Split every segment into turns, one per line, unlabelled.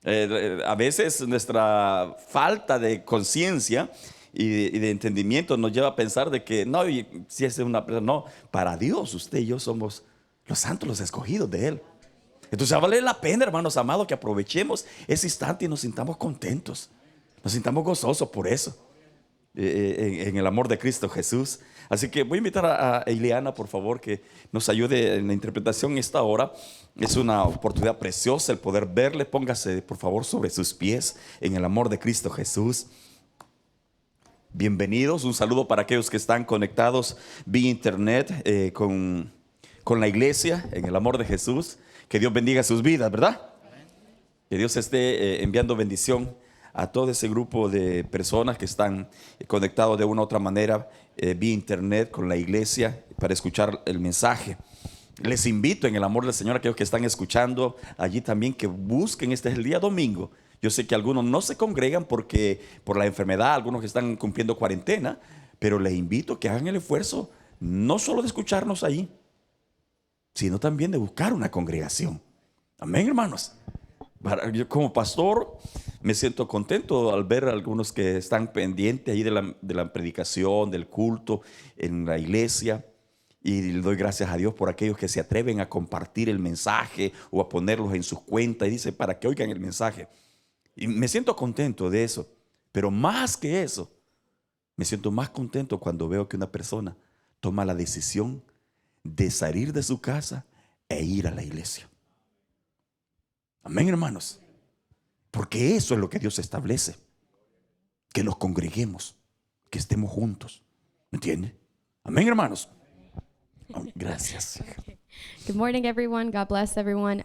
A veces nuestra falta de conciencia y de entendimiento nos lleva a pensar de que no, y si es una persona, no, para Dios usted y yo somos los santos, los escogidos de Él. Entonces vale la pena, hermanos amados, que aprovechemos ese instante y nos sintamos contentos, nos sintamos gozosos por eso, en el amor de Cristo Jesús. Así que voy a invitar a Eliana, por favor, que nos ayude en la interpretación esta hora. Es una oportunidad preciosa el poder verle. Póngase, por favor, sobre sus pies en el amor de Cristo Jesús. Bienvenidos, un saludo para aquellos que están conectados vía internet con la iglesia en el amor de Jesús. Que Dios bendiga sus vidas, ¿verdad? Que Dios esté enviando bendición a todo ese grupo de personas que están conectados de una u otra manera vía internet con la iglesia para escuchar el mensaje. Les invito en el amor del Señor a aquellos que están escuchando allí también que busquen. Este es el día domingo. Yo sé que algunos no se congregan porque por la enfermedad, algunos que están cumpliendo cuarentena, pero les invito a que hagan el esfuerzo no solo de escucharnos allí, sino también de buscar una congregación. Amén, hermanos. Yo como pastor me siento contento al ver a algunos que están pendientes ahí de la predicación, del culto en la iglesia. Y le doy gracias a Dios por aquellos que se atreven a compartir el mensaje o a ponerlos en sus cuentas y dice para que oigan el mensaje. Y me siento contento de eso. Pero más que eso, me siento más contento cuando veo que una persona toma la decisión de salir de su casa e ir a la iglesia. Amén, hermanos. Porque eso es lo que Dios establece. Que nos congreguemos, que estemos juntos. ¿Me entiende? Amén, hermanos. Oh, gracias.
Okay. Good morning, everyone. God bless everyone.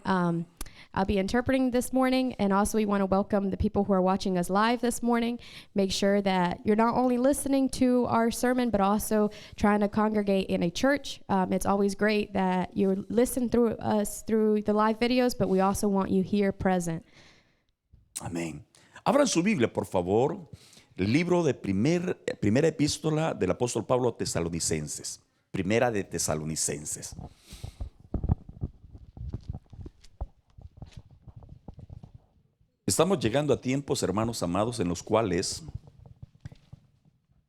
I'll be interpreting this morning, and also we want to welcome the people who are watching us live this morning. Make sure that you're not only listening to our sermon, but also trying to congregate in a church. It's always great that you listen through us through the live videos, but we also want you here present.
Amén. Abran su Biblia, por favor. El libro de primera epístola del apóstol Pablo a Tesalonicenses. Primera de Tesalonicenses. Estamos llegando a tiempos, hermanos amados, en los cuales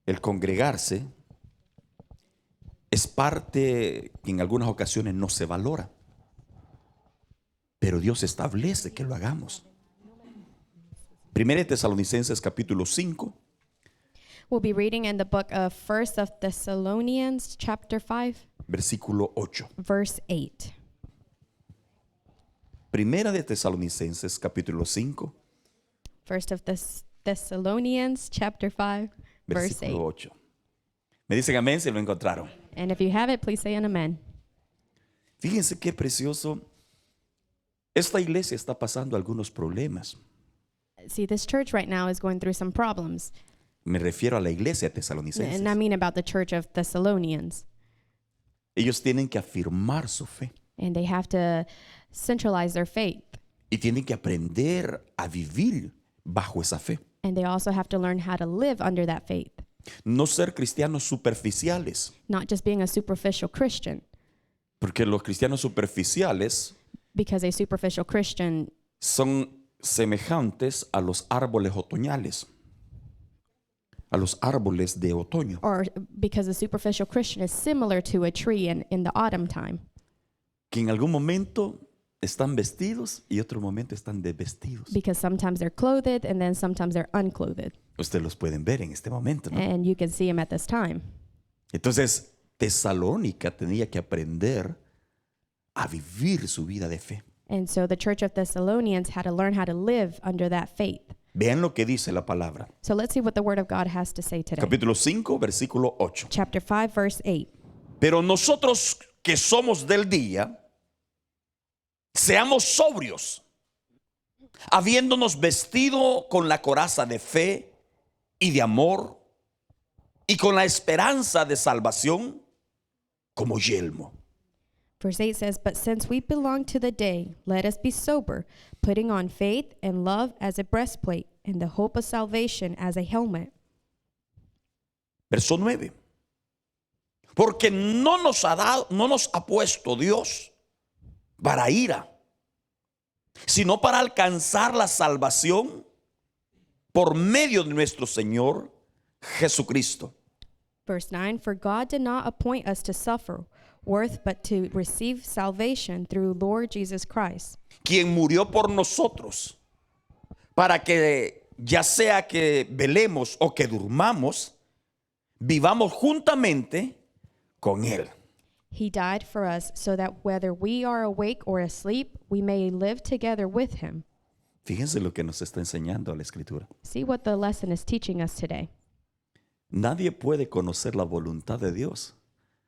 el congregarse es parte que en algunas ocasiones no se valora. Pero Dios establece que lo hagamos. Primera de Tesalonicenses capítulo 5.
We'll be reading in the book of 1st of Thessalonians, chapter 5,
versículo 8.
verse 8.
Primera de Tesalonicenses capítulo 5,
1st of Thessalonians, chapter 5, verse 8.
versículo 8. Me dicen amén si lo encontraron.
And if you have it, please say an amen.
Fíjense qué precioso. Esta iglesia está pasando algunos problemas.
See, this church right now is going through some problems.
Me refiero a la iglesia de Tesalonicenses.
And I mean about the church of Thessalonians.
Ellos tienen que afirmar su fe
And they have to centralize their faith.
y tienen que aprender a vivir bajo esa fe.
And they also have to learn how to live under that faith.
No ser cristianos superficiales,
Not just being a superficial Christian.
porque los cristianos superficiales
Because a superficial Christian
son semejantes a los árboles otoñales, a los árboles de otoño,
or because a superficial Christian is similar to a tree in the autumn time.
que en algún momento están vestidos y otro momento están desvestidos.
Because sometimes they're clothed and then sometimes they're unclothed.
Ustedes los pueden ver en este momento, ¿no?
And you can see them at this time.
Entonces, Tesalónica tenía que aprender a vivir su vida de fe.
And so the church of Thessalonians had to learn how to live under that faith.
Vean lo que dice la palabra.
So let's see what the word of God has to say today.
Capítulo 5, versículo 8.
Chapter 5, verse 8.
Pero nosotros que somos del día, seamos sobrios, habiéndonos vestido con la coraza de fe y de amor y con la esperanza de salvación como yelmo.
Verse 8 says, "But since we belong to the day, let us be sober, putting on faith and love as a breastplate, and the hope of salvation as a helmet."
Verso 9. Porque no nos ha puesto Dios para ira, sino para alcanzar la salvación por medio de nuestro Señor Jesucristo.
Verse 9, for God did not appoint us to suffer worth, but to receive salvation through Lord Jesus Christ,
Quien murió por nosotros, para que ya sea que velemos o que durmamos, vivamos juntamente con Él.
He died for us so that whether we are awake or asleep, we may live together with him.
Fíjense lo que nos está enseñando la Escritura.
See what the lesson is teaching us today.
Nadie puede conocer la voluntad de Dios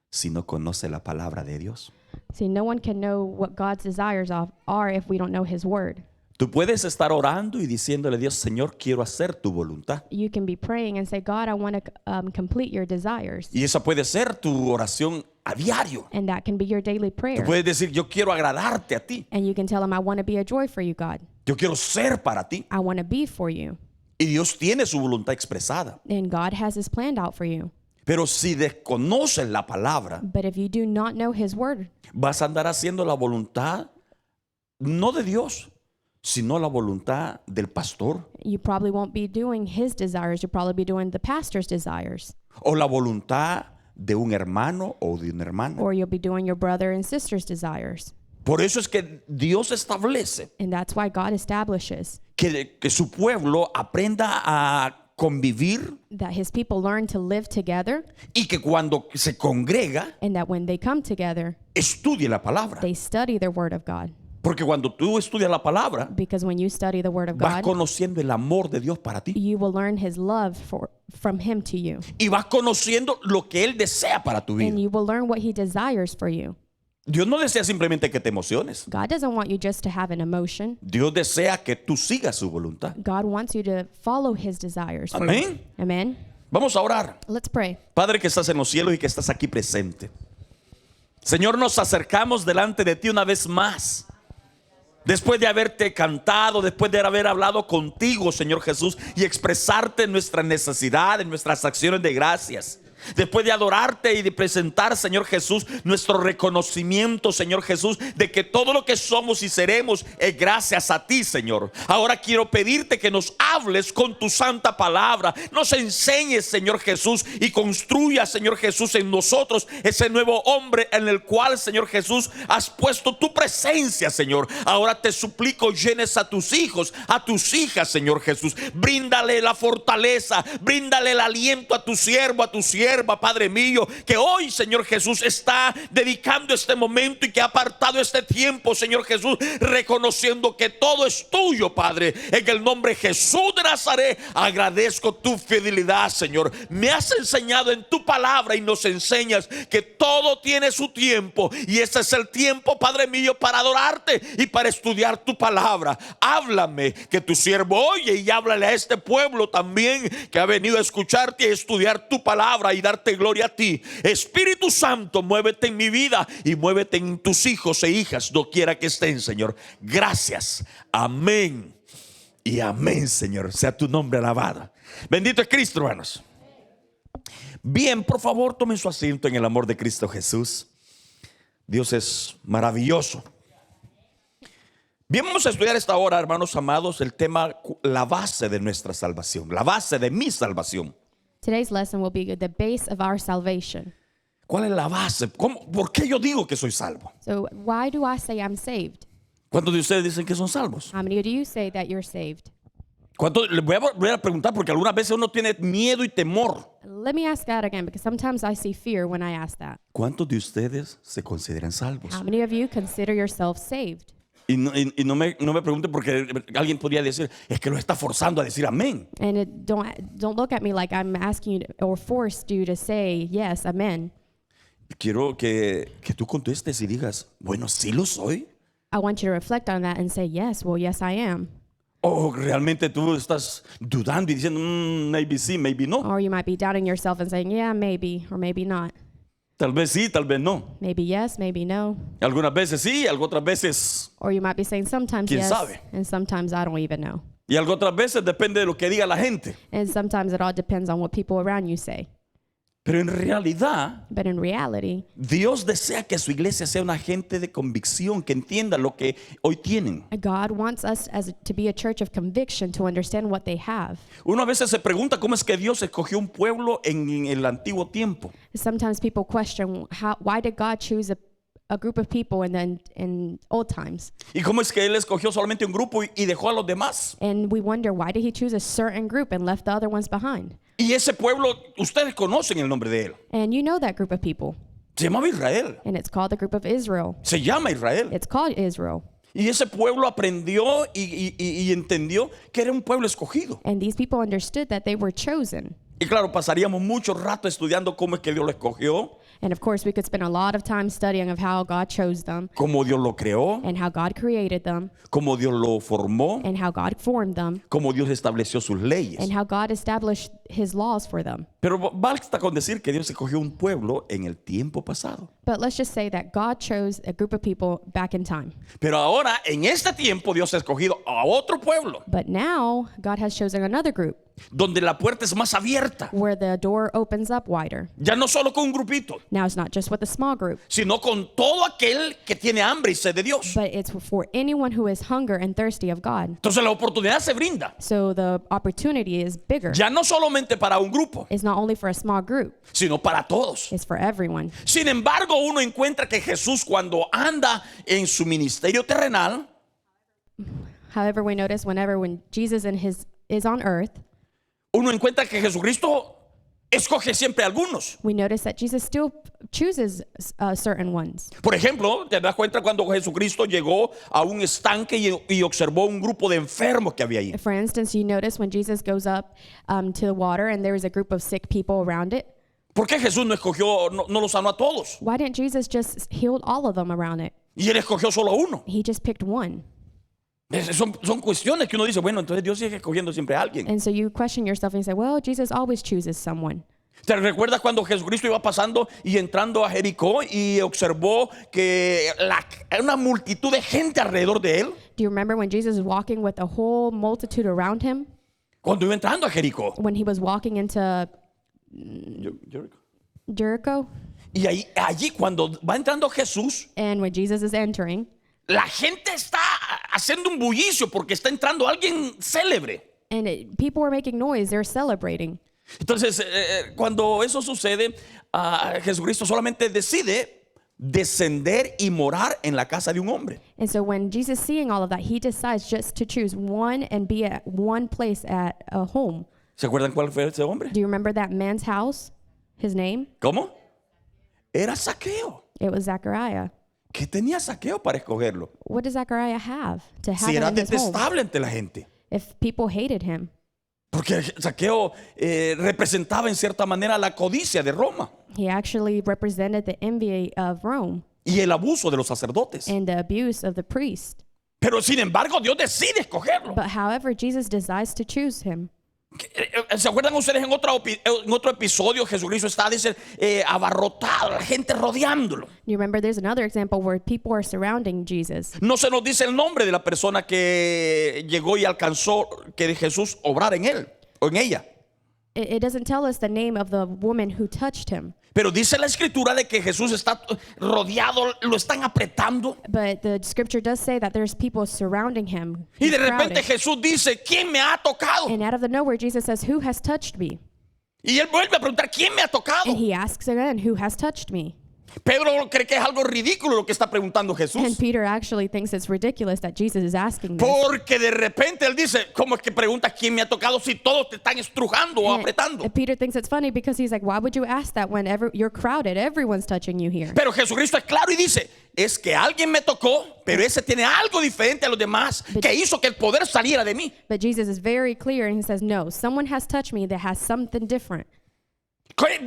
si no conoce la palabra de Dios.
See, no one can know what God's desires are if we don't know his word.
Tú puedes estar orando y diciéndole a Dios, Señor, quiero hacer tu voluntad.
You can be praying and say, God, I want to complete your desires.
Y esa puede ser tu oración a diario.
And that can be your daily
Tú
prayer.
puedes decir, yo quiero agradarte a ti.
And you can tell him, I want to be a joy for you, God.
Yo quiero ser para ti.
I want to be for you.
Y Dios tiene su voluntad expresada.
And God has his planned out for you.
Pero si desconoces la palabra,
But if you do not know his word,
vas a andar haciendo la voluntad no de Dios, sino la voluntad del pastor
you probably won't be doing his desires. You'll probably be doing the pastor's desires.
o la voluntad de un hermano o de una hermana.
Or you'll be doing your brother and sister's desires.
Por eso es que Dios establece
And that's why God establishes
que su pueblo aprenda a convivir
that his people learn to live together,
y que cuando se congrega
and that when they come together,
estudie la palabra.
they study the word of God.
Porque cuando tú estudias la palabra,
Because when you study the word of
vas
God,
conociendo el amor de Dios para ti.
you will learn his love from him to you.
Y vas conociendo lo que Él desea para tu vida.
And you will learn what he desires for you.
Dios no desea simplemente que te emociones.
God doesn't want you just to have an emotion.
Dios desea que tú sigas su voluntad.
God wants you to follow his desires for
Amén.
you. Amen.
Vamos a orar.
Let's pray.
Padre que estás en los cielos y que estás aquí presente. Señor, nos acercamos delante de ti una vez más. Después de haberte cantado, después de haber hablado contigo, Señor Jesús, y expresarte nuestra necesidad, en nuestras acciones de gracias. Después de adorarte y de presentar, Señor Jesús, nuestro reconocimiento, Señor Jesús, de que todo lo que somos y seremos es gracias a ti, Señor. Ahora quiero pedirte que nos hables con tu santa palabra, nos enseñes, Señor Jesús, y construyas, Señor Jesús, en nosotros ese nuevo hombre en el cual, Señor Jesús, has puesto tu presencia, Señor. Ahora te suplico, llenes a tus hijos, a tus hijas, Señor Jesús. Bríndale la fortaleza, bríndale el aliento a tu siervo, a tu sierva, Padre mío, que hoy, Señor Jesús, está dedicando este momento y que ha apartado este tiempo, Señor Jesús, reconociendo que todo es tuyo, Padre. En el nombre de Jesús de Nazaret, agradezco tu fidelidad, Señor. Me has enseñado en tu palabra y nos enseñas que todo tiene su tiempo, y ese es el tiempo, Padre mío, para adorarte y para estudiar tu palabra. Háblame, que tu siervo oye, y háblale a este pueblo también que ha venido a escucharte y a estudiar tu palabra y darte gloria a ti. Espíritu Santo, muévete en mi vida y muévete en tus hijos e hijas, doquiera que estén, Señor. Gracias. Amén y amén, Señor. Sea tu nombre alabado. Bendito es Cristo, hermanos. Bien, por favor, tomen su asiento en el amor de Cristo Jesús. Dios es maravilloso. Bien, vamos a estudiar esta hora, hermanos amados, el tema, la base de nuestra salvación, la base de mi salvación.
Today's lesson will be the base of our salvation.
¿Cuál es la base? ¿Por qué yo digo que soy salvo?
So why do I say I'm saved?
¿Cuántos de ustedes dicen que son salvos?
How many do you say that you're saved?
¿Cuántos? Les voy a volver a preguntar, porque algunas veces uno tiene miedo y temor.
Let me ask that again, because sometimes I see fear when I ask that.
¿Cuántos de ustedes se consideran salvos?
How many of you consider yourself saved?
Y no me pregunten, porque alguien podría decir, es que lo está forzando a decir amén.
And don't look at me like I'm asking you or forced you to say yes, amen.
Quiero que tú contestes y digas, bueno, sí lo soy.
I want you to reflect on that and say yes, well, yes, I am.
O realmente tú estás dudando y diciendo, maybe sí, maybe no.
Or you might be doubting yourself and saying, yeah, maybe, or maybe not.
Tal vez sí, tal vez no.
Maybe yes, maybe no.
Algunas veces sí, otras veces,
Or you might be saying sometimes
¿Quién
yes,
sabe?
and sometimes I don't even know.
y otras veces depende de lo que diga la gente.
And sometimes it all depends on what people around you say.
Pero en realidad,
But in reality,
Dios desea que su iglesia sea una gente de convicción, que entienda lo que hoy tienen.
God wants us to be a church of conviction, to understand what they have.
Uno a veces se pregunta cómo es que Dios escogió un pueblo en el antiguo tiempo.
Sometimes people question why did God choose a group of people in old times?
Y cómo es que Él escogió solamente un grupo y dejó a los demás.
And we wonder, why did he choose a certain group and left the other ones behind?
Y ese pueblo, ustedes conocen el nombre de Él.
And you know that group of people.
Se llamaba Israel.
And it's called the group of Israel.
Se llama Israel.
It's called Israel.
Y ese pueblo aprendió y entendió que era un pueblo escogido.
And these people understood that they were chosen.
Y claro, pasaríamos mucho rato estudiando cómo es que Dios lo escogió,
And of course, we could spend a lot of time studying of how God chose them
cómo Dios lo creó,
and how God created them
cómo Dios lo formó,
and how God formed them
cómo Dios estableció sus leyes.
and how God established his laws for them.
Pero basta con decir que Dios escogió un pueblo en el tiempo pasado.
But let's just say that God chose a group of people back in time.
Pero ahora, en este tiempo, Dios ha escogido a otro pueblo,
But now, God has chosen another group
donde la puerta es más abierta.
where the door opens up wider.
Ya no solo con un grupito,
Now, it's not just with a small group,
sino con todo aquel que tiene hambre y sed de Dios.
but it's for anyone who is hunger and thirsty of God.
Entonces la oportunidad se brinda.
So the opportunity is bigger.
Ya no solamente para un grupo,
It's not only for a small group,
sino para todos.
it's for everyone.
Sin embargo, uno encuentra que Jesús, cuando anda en su ministerio terrenal,
However, we notice when Jesus is on earth,
uno encuentra que Jesucristo escoge siempre a algunos.
we notice that Jesus still chooses certain ones.
Por ejemplo, te das cuenta cuando Jesucristo llegó a un estanque y observó un grupo de enfermos que había ahí.
For instance, you notice when Jesus goes up to the water and there is a group of sick people around it.
¿Por qué Jesús no escogió, no los sanó a todos?
Why didn't Jesus just heal all of them around it?
Y él escogió solo a uno.
He just picked one.
Son cuestiones que uno dice, bueno, entonces Dios sigue escogiendo siempre a alguien.
And so you question yourself and you say, well, Jesus always chooses someone.
¿Te recuerdas cuando Jesucristo iba pasando y entrando a Jericó y observó que una multitud de gente alrededor de él?
Do you remember when Jesus was walking with a whole multitude around him?
Cuando iba entrando a Jericó.
When he was walking into Jericho?
Y allí cuando va entrando Jesús,
And when Jesus is entering,
la gente está haciendo un bullicio porque está entrando alguien célebre.
and people were making noise, they're celebrating.
Entonces, cuando eso sucede, Jesucristo solamente decide descender y morar en la casa de un hombre.
And so when Jesus seeing all of that, he decides just to choose one and be at one place at a home.
¿Se acuerdan cuál fue ese hombre?
Do you remember that man's house? His name?
¿Cómo? Era Zaqueo.
It was Zechariah.
¿Qué tenía Zaqueo para escogerlo?
What does Zechariah have to have
Si
him
era
in his home?
detestable ante la gente.
If people hated him.
Porque Zaqueo representaba en cierta manera la codicia de Roma
He actually represented the envy of Rome
y el abuso de los sacerdotes.
and the abuse of the priest.
Pero sin embargo, Dios decide escogerlo.
But however, Jesus decides to choose him.
¿Se acuerdan ustedes en otro episodio? Jesucristo está, dice, abarrotado, la gente rodeándolo.
You remember there's another example where people are surrounding Jesus.
No se nos dice el nombre de la persona que llegó y alcanzó que Jesús obrara en él o en ella.
It doesn't tell us the name of the woman who touched him.
Pero dice la escritura de que Jesús está rodeado, lo están apretando.
But the scripture does say that there's people surrounding him.
Y
He's
de repente
crowded.
Jesús dice, ¿quién me ha tocado?
And out of the nowhere, Jesus says, who has touched me?
Y él vuelve a preguntar, ¿quién me ha tocado?
And he asks again, who has touched me?
Pedro cree que es algo ridículo lo que está preguntando
And
Jesús.
Peter actually thinks it's ridiculous that Jesus is asking this.
Porque de repente él dice, ¿cómo es que pregunta quién me ha tocado si todos te están estrujando o apretando?
And Peter thinks it's funny because he's like, why would you ask that when you're crowded? Everyone's touching you here.
Pero Jesucristo es claro y dice, es que alguien me tocó, pero ese tiene algo diferente a los demás que hizo que el poder saliera de mí.
But Jesus is very clear and he says, no, someone has touched me that has something different.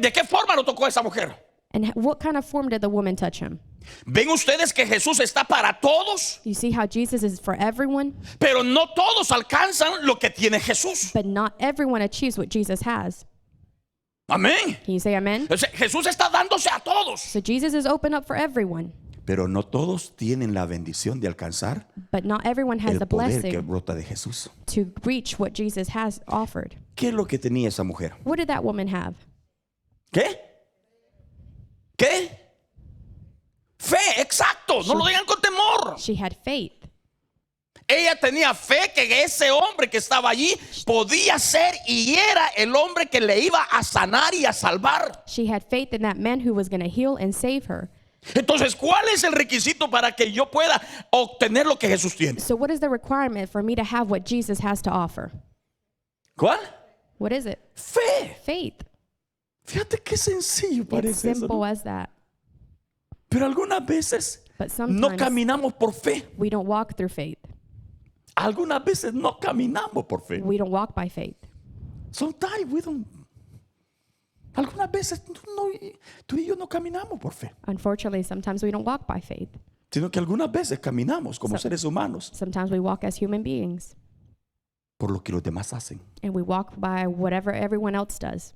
¿De qué forma lo tocó esa mujer?
And what kind of form did the woman touch him?
¿Ven ustedes que Jesús está para todos?
You see how Jesus is for everyone,
Pero no todos alcanzan lo que tiene Jesús.
but not everyone achieves what Jesus has.
Amén.
Can you say amen?
O sea, Jesús está dándose a todos.
So Jesus is open up for everyone,
Pero no todos tienen la bendición de alcanzar
but not everyone has
el
the
poder que
blessing
brota de Jesús.
to reach what Jesus has offered.
¿Qué es lo que tenía esa mujer?
What did that woman have?
¿Qué? ¿Qué? Fe, exacto. No lo digan con temor.
She had faith.
Ella tenía fe que ese hombre que estaba allí podía ser y era el hombre que le iba a sanar y a salvar.
She had faith in that man who was going to heal and save her.
Entonces, ¿cuál es el requisito para que yo pueda obtener lo que Jesús tiene?
So what is the requirement for me to have what Jesus has to offer?
¿Cuál?
What is it?
Fe.
Faith.
Fíjate qué sencillo
It's
parece eso,
simple
¿no?
as that.
Pero algunas veces
But
no
sometimes
caminamos por fe.
we don't walk through faith.
Algunas veces no caminamos por fe.
We don't walk by faith.
Sometimes we don't. Algunas veces tú y yo no caminamos por fe,
Unfortunately, sometimes we don't walk by faith.
sino que algunas veces caminamos como
So-
seres humanos
Sometimes we walk as human beings
por lo que los demás hacen.
and we walk by whatever everyone else does.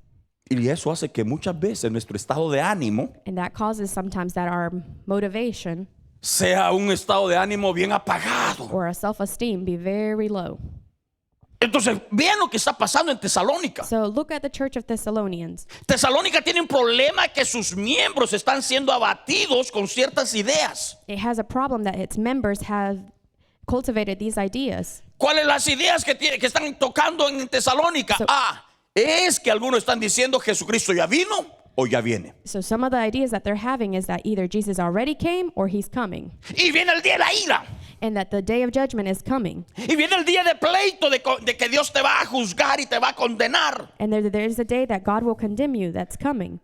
Y eso hace que muchas veces nuestro estado de ánimo
And that causes sometimes that our motivation
sea un estado de ánimo bien apagado.
or our self-esteem be very low.
Entonces, vean lo que está pasando en Tesalónica.
So look at the church of Thessalonians.
Tesalónica tiene un problema que sus miembros están siendo abatidos con ciertas ideas.
It has a problem that its members have cultivated these ideas.
¿Cuáles las ideas que están tocando en Tesalónica?
So-
Es que algunos están diciendo Jesucristo ya vino o ya viene.
So some of the ideas that they're having is that either Jesus already came or he's coming,
Y viene el día de la ira.
and that the day of judgment is coming.
Y viene el día de pleito de que Dios te va a juzgar y te va a condenar.
And there's a day that God will condemn you that's coming.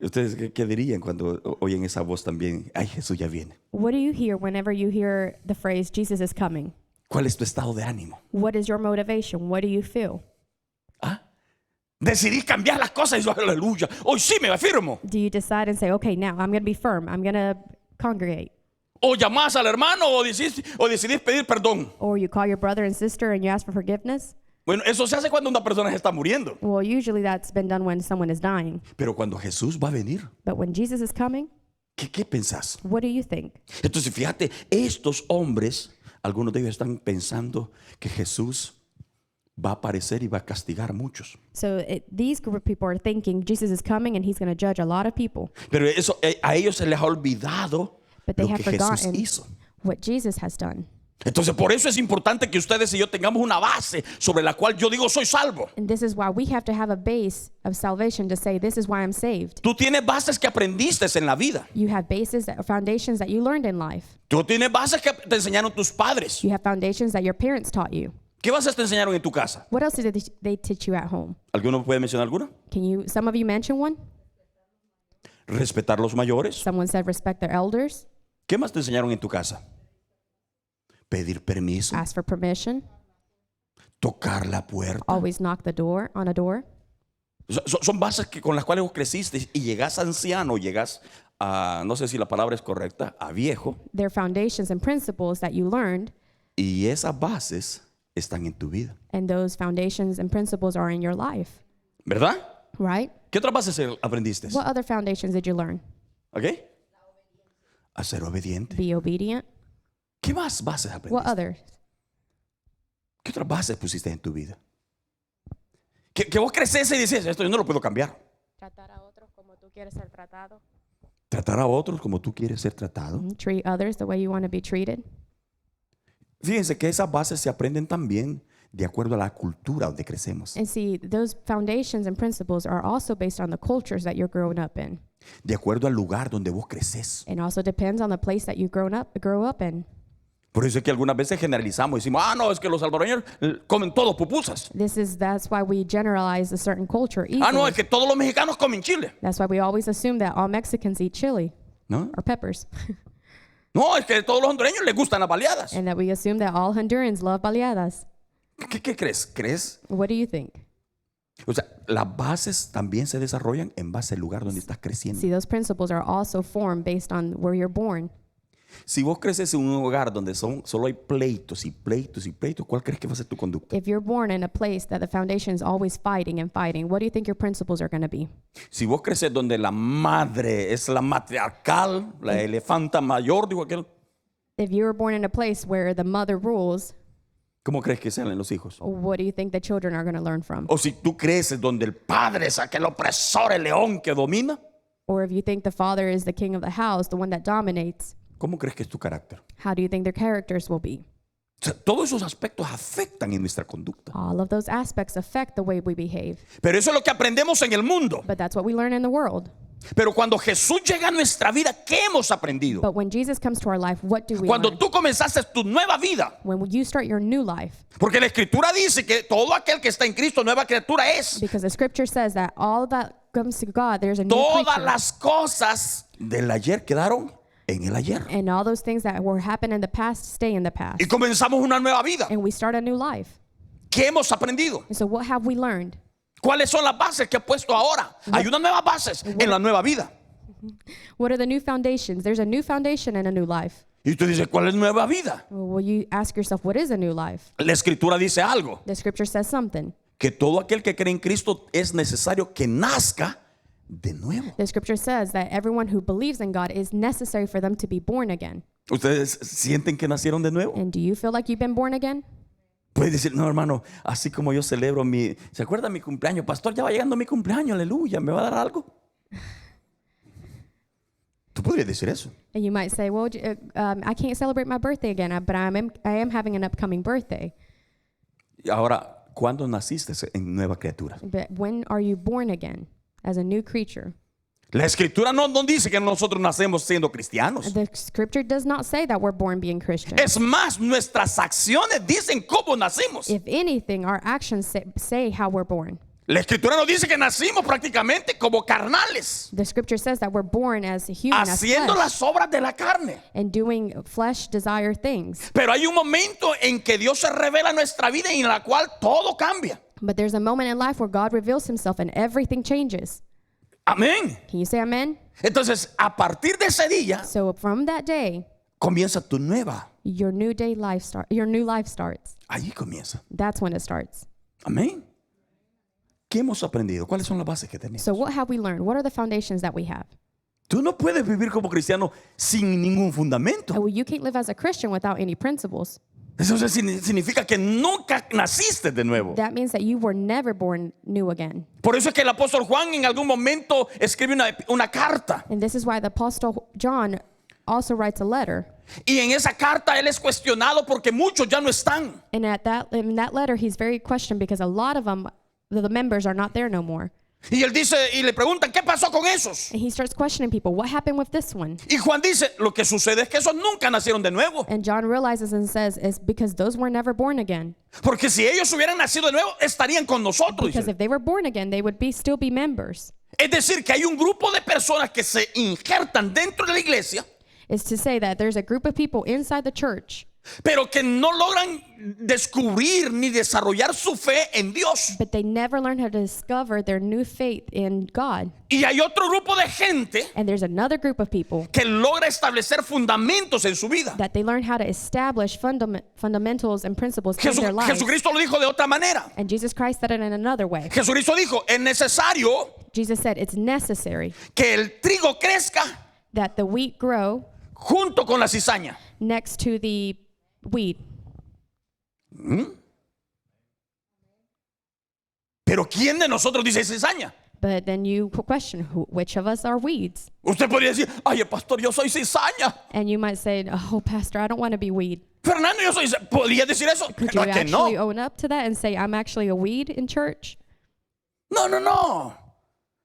¿Ustedes qué dirían cuando oyen esa voz también? Ay, Jesús ya viene.
What do you hear whenever you hear the phrase Jesus is coming?
¿Cuál es tu estado de ánimo?
What is your motivation? What do you feel?
Decidí cambiar las cosas y yo, aleluya. Hoy sí me afirmo.
Do you decide and say, okay, now I'm going to be firm. I'm going to congregate.
O llamás al hermano o decidís pedir perdón.
Or you call your brother and sister and you ask for forgiveness?
Bueno, eso se hace cuando una persona se está muriendo.
Well, usually that's been done when someone is dying.
Pero cuando Jesús va a venir,
But when Jesus is coming,
¿qué pensás?
what do you think?
Entonces, fíjate, estos hombres, algunos de ellos están pensando que Jesús va a aparecer y va a castigar a muchos.
So these group of people are thinking Jesus is coming and he's going to judge a lot of people.
Pero eso a ellos se les ha olvidado
But they
lo
have
que Jesús
forgotten
hizo.
what Jesus has done.
Entonces, por eso es importante que ustedes y yo tengamos una base sobre la cual yo digo soy salvo.
And this is why we have to have a base of salvation to say, this is why I'm saved.
Tú tienes bases que aprendiste en la vida.
You have bases, foundations that you learned in life.
Tú tienes bases que te enseñaron tus padres.
You have foundations that your parents taught you.
¿Qué bases te enseñaron en tu casa?
What else did they teach you at home?
¿Alguno puede mencionar alguna?
Some of you mention one?
Respetar los mayores.
Someone said respect their elders,
¿Qué más te enseñaron en tu casa? Pedir permiso,
ask for permission,
tocar la puerta.
always knock on a door.
Son bases con las cuales vos creciste y llegás anciano, llegás a, no sé si la palabra es correcta, a viejo.
They're foundations and principles that you learned,
Y esas bases están en tu vida,
and those foundations and principles are in your life,
¿verdad?
right?
¿Qué otras bases aprendiste?
What other foundations did you learn?
¿Ok? A ser obediente.
Be obedient.
¿Qué más bases
What
aprendiste?
others?
¿Qué otras bases pusiste en tu vida? Que vos creces y dices, esto yo no lo puedo cambiar.
Tratar a otros como tú quieres ser tratado.
Tratar a otros como tú quieres ser tratado.
Treat others the way you want to be treated.
Fíjense que esas bases se aprenden también de acuerdo a la cultura donde crecemos,
And see, those foundations and principles are also based on the cultures that you're growing up in.
de acuerdo al lugar donde vos creces.
And also depends on the place that you grow up in.
Por eso es que algunas veces generalizamos y decimos, no, es que los salvadoreños comen todos pupusas.
That's why we generalize a certain culture easily.
No, es que todos los mexicanos comen chile.
That's why we always assume that all Mexicans eat chili
¿No?
or peppers.
No, es que todos los hondureños les gustan las baleadas.
And that we assume that all Hondurans love baleadas.
¿Qué crees? ¿Crees?
What do you think?
O sea, las bases también se desarrollan en base al lugar donde estás creciendo.
See, those principles are also formed based on where you're born.
Si vos creces en un hogar donde solo hay pleitos y pleitos y pleitos, ¿cuál crees que va a ser tu conducta?
If you're born in a place that the foundation is always fighting and fighting, what do you think your principles are going to be?
Si vos creces donde la madre es la matriarcal, la elefanta mayor, digo aquel,
If you were born in a place where the mother rules,
¿Cómo crees que sean los hijos?
What do you think the children are going to learn from?
O si tú creces donde el padre es aquel opresor, el león que domina,
Or if you think the father is the king of the house, the one that dominates,
¿cómo crees que es tu carácter?
how do you think their characters will be?
O sea, todos esos aspectos afectan en nuestra conducta.
All of those aspects affect the way we behave.
Pero eso es lo que aprendemos en el mundo.
But that's what we learn in the world.
Pero cuando Jesús llega a nuestra vida, ¿qué hemos aprendido?
But when Jesus comes to our life, what do we
Cuando
learn?
tú comenzaste tu nueva vida.
When you start your new life,
Porque la Escritura dice que todo aquel que está en Cristo, nueva criatura es.
because the scripture says that all that comes to God, there's a new
Todas
creature.
las cosas del ayer quedaron en el ayer.
And all those things that were happening in the past stay in the past.
Y comenzamos una nueva vida.
And we start a new life.
¿Qué hemos aprendido?
And so what have we learned?
¿Cuáles son las bases que he puesto ahora? Hay unas nuevas bases en la nueva vida.
What are the new foundations? There's a new foundation in a new life.
Y tú dices, ¿cuál es nueva vida?
Well, you ask yourself, what is a new life?
La Escritura dice algo.
The scripture says something.
Que todo aquel que cree en Cristo es necesario que nazca de nuevo.
The scripture says that everyone who believes in God is necessary for them to be born again.
¿Ustedes sienten que nacieron de nuevo?
And do you feel like you've been born again?
Puedes decir, no, hermano, así como yo celebro ¿se acuerda mi cumpleaños? Pastor, ya va llegando mi cumpleaños, aleluya, ¿me va a dar algo? Tú podrías decir eso.
And you might say, well, I can't celebrate my birthday again, but I am having an upcoming birthday.
Y ahora, ¿cuándo naciste en nueva criatura?
But when are you born again as a new creature?
La Escritura no dice que nosotros nacemos siendo cristianos.
The scripture does not say that we're born being Christian.
Es más, nuestras acciones dicen cómo nacimos.
If anything, our actions say how we're born.
La Escritura nos dice que nacimos prácticamente como carnales,
The scripture says that we're born as a human, as
haciendo
flesh,
las obras de la carne.
and doing flesh desire things.
Pero hay un momento en que Dios se revela en nuestra vida y en la cual todo cambia.
But there's a moment in life where God reveals himself and everything changes.
Amén.
Can you say amen?
Entonces, a partir de ese día,
So from that day,
comienza tu nueva.
your new life starts.
Allí comienza.
That's when it starts.
Amén. ¿Qué hemos aprendido? ¿Cuáles son las bases que tenemos?
So what have we learned? What are the foundations that we have?
Tú no puedes vivir como cristiano sin ningún fundamento.
Well, you can't live as a Christian without any principles.
Eso significa que nunca naciste de nuevo.
That means that you were never born new again.
Por eso es que el apóstol Juan en algún momento escribe una carta.
And this is why the Apostle John also writes a letter.
Y en esa carta él es cuestionado porque muchos ya no están.
And in that letter, he's very questioned because a lot of them, the members are not there no more.
Y él dice, y le preguntan, ¿qué pasó con esos?
And he starts questioning people, what happened with this one?
Y Juan dice, lo que sucede es que esos nunca nacieron de nuevo.
And John realizes and says, it's because those were never born again.
Porque si ellos hubieran nacido de nuevo, estarían con nosotros.
Because
Dice.
if they were born again, they would still be members.
Es decir, que hay un grupo de personas que se injertan dentro de la iglesia,
Is to say that there's a group of people inside the church,
pero que no logran descubrir ni desarrollar su fe en Dios.
but they never learn how to discover their new faith in God.
Y hay otro grupo de gente
And there's another group of people
que logra establecer fundamentos en su vida.
that they learn how to establish fundamentals and principles in their lives.
Jesucristo lo dijo de otra manera.
And Jesus Christ said it in another way.
Jesucristo dijo, es necesario
Jesus said it's necessary
que el trigo crezca
that the wheat grow
junto con la cizaña.
next to the wheat.
Pero ¿quién de nosotros dice cizaña?
But then you question, which of us are weeds?
Usted podría decir, ay, pastor, yo soy cizaña.
And you might say, oh, pastor, I don't want to be weed.
Fernando, yo soy. ¿Podría decir eso?
Could you
Claro que
actually
no.
own up to that and say, I'm actually a weed in church?
No.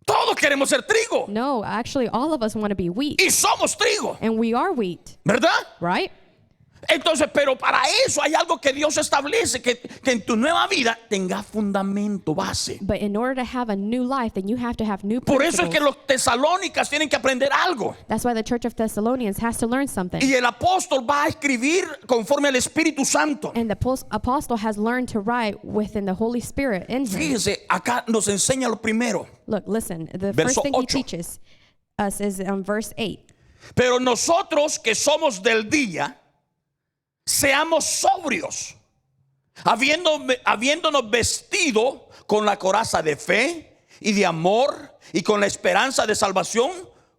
Todos queremos ser trigo.
No, actually, all of us want to be wheat.
Y somos trigo,
And we are wheat,
¿verdad?
right?
Entonces, pero para eso hay algo que Dios establece, que en tu nueva vida tenga fundamento, base.
But in order to have a new life, then you have to have new
Por eso es
principles.
que los tesalónicas tienen que aprender algo.
That's why the church of Thessalonians has to learn something.
Y el apóstol va a escribir conforme al Espíritu Santo.
And the apostle has learned to write within the Holy Spirit in him.
Fíjese, acá nos enseña lo primero.
Look, listen, the
Verso
first thing he
8.
teaches us is on verse 8.
Pero nosotros que somos del día, seamos sobrios, habiéndonos vestido con la coraza de fe y de amor y con la esperanza de salvación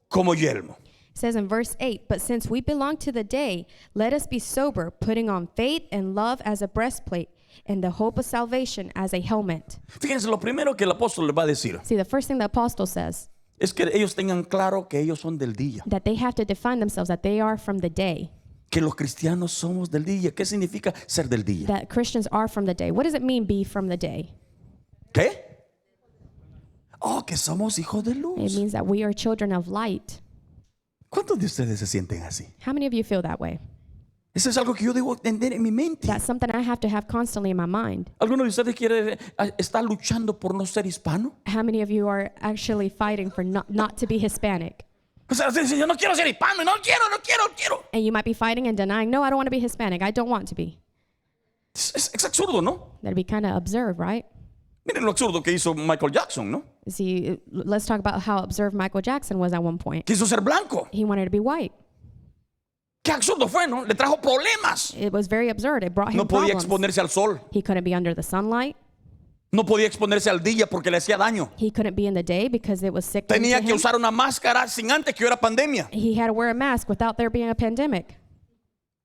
como yelmo.
It says in verse 8, but since we belong to the day, let us be sober, putting on faith and love as a breastplate, and the hope of salvation as a helmet.
Fíjense, lo primero que el apóstol le va a decir
See, the first thing the apostle says,
es que ellos tengan claro que ellos son del día.
that they have to define themselves, that they are from the day,
Que los cristianos somos del día. ¿Qué significa ser del día?
that Christians are from the day. What does it mean, be from the day?
¿Qué? Oh, que somos hijos de
It
luz.
means that we are children of light.
¿Cuántos de ustedes se sienten así?
How many of you feel that way?
Eso es algo que yo debo entender en mi mente.
That's something I have to have constantly in my mind.
¿Alguno de ustedes quiere estar luchando por no ser hispano?
How many of you are actually fighting for not to be Hispanic?
O sea, dice, yo no quiero ser hispano, no quiero.
And you might be fighting and denying, no, I don't want to be Hispanic. I don't want to be.
Es absurdo, ¿no?
That'd be kind of absurd, right?
Miren lo absurdo que hizo Michael Jackson, ¿no?
See, let's talk about how absurd Michael Jackson was at one point.
Quiso ser blanco.
He wanted to be white.
Qué absurdo fue, ¿no? Le trajo problemas.
It was very absurd. It brought him
No podía
problems.
exponerse al sol.
He couldn't be under the sunlight.
No podía exponerse al día porque le hacía daño.
He couldn't be in the day because it was sickening
Tenía
to
que
him.
usar una máscara sin antes que hubiera pandemia.
He had to wear a mask without there being a pandemic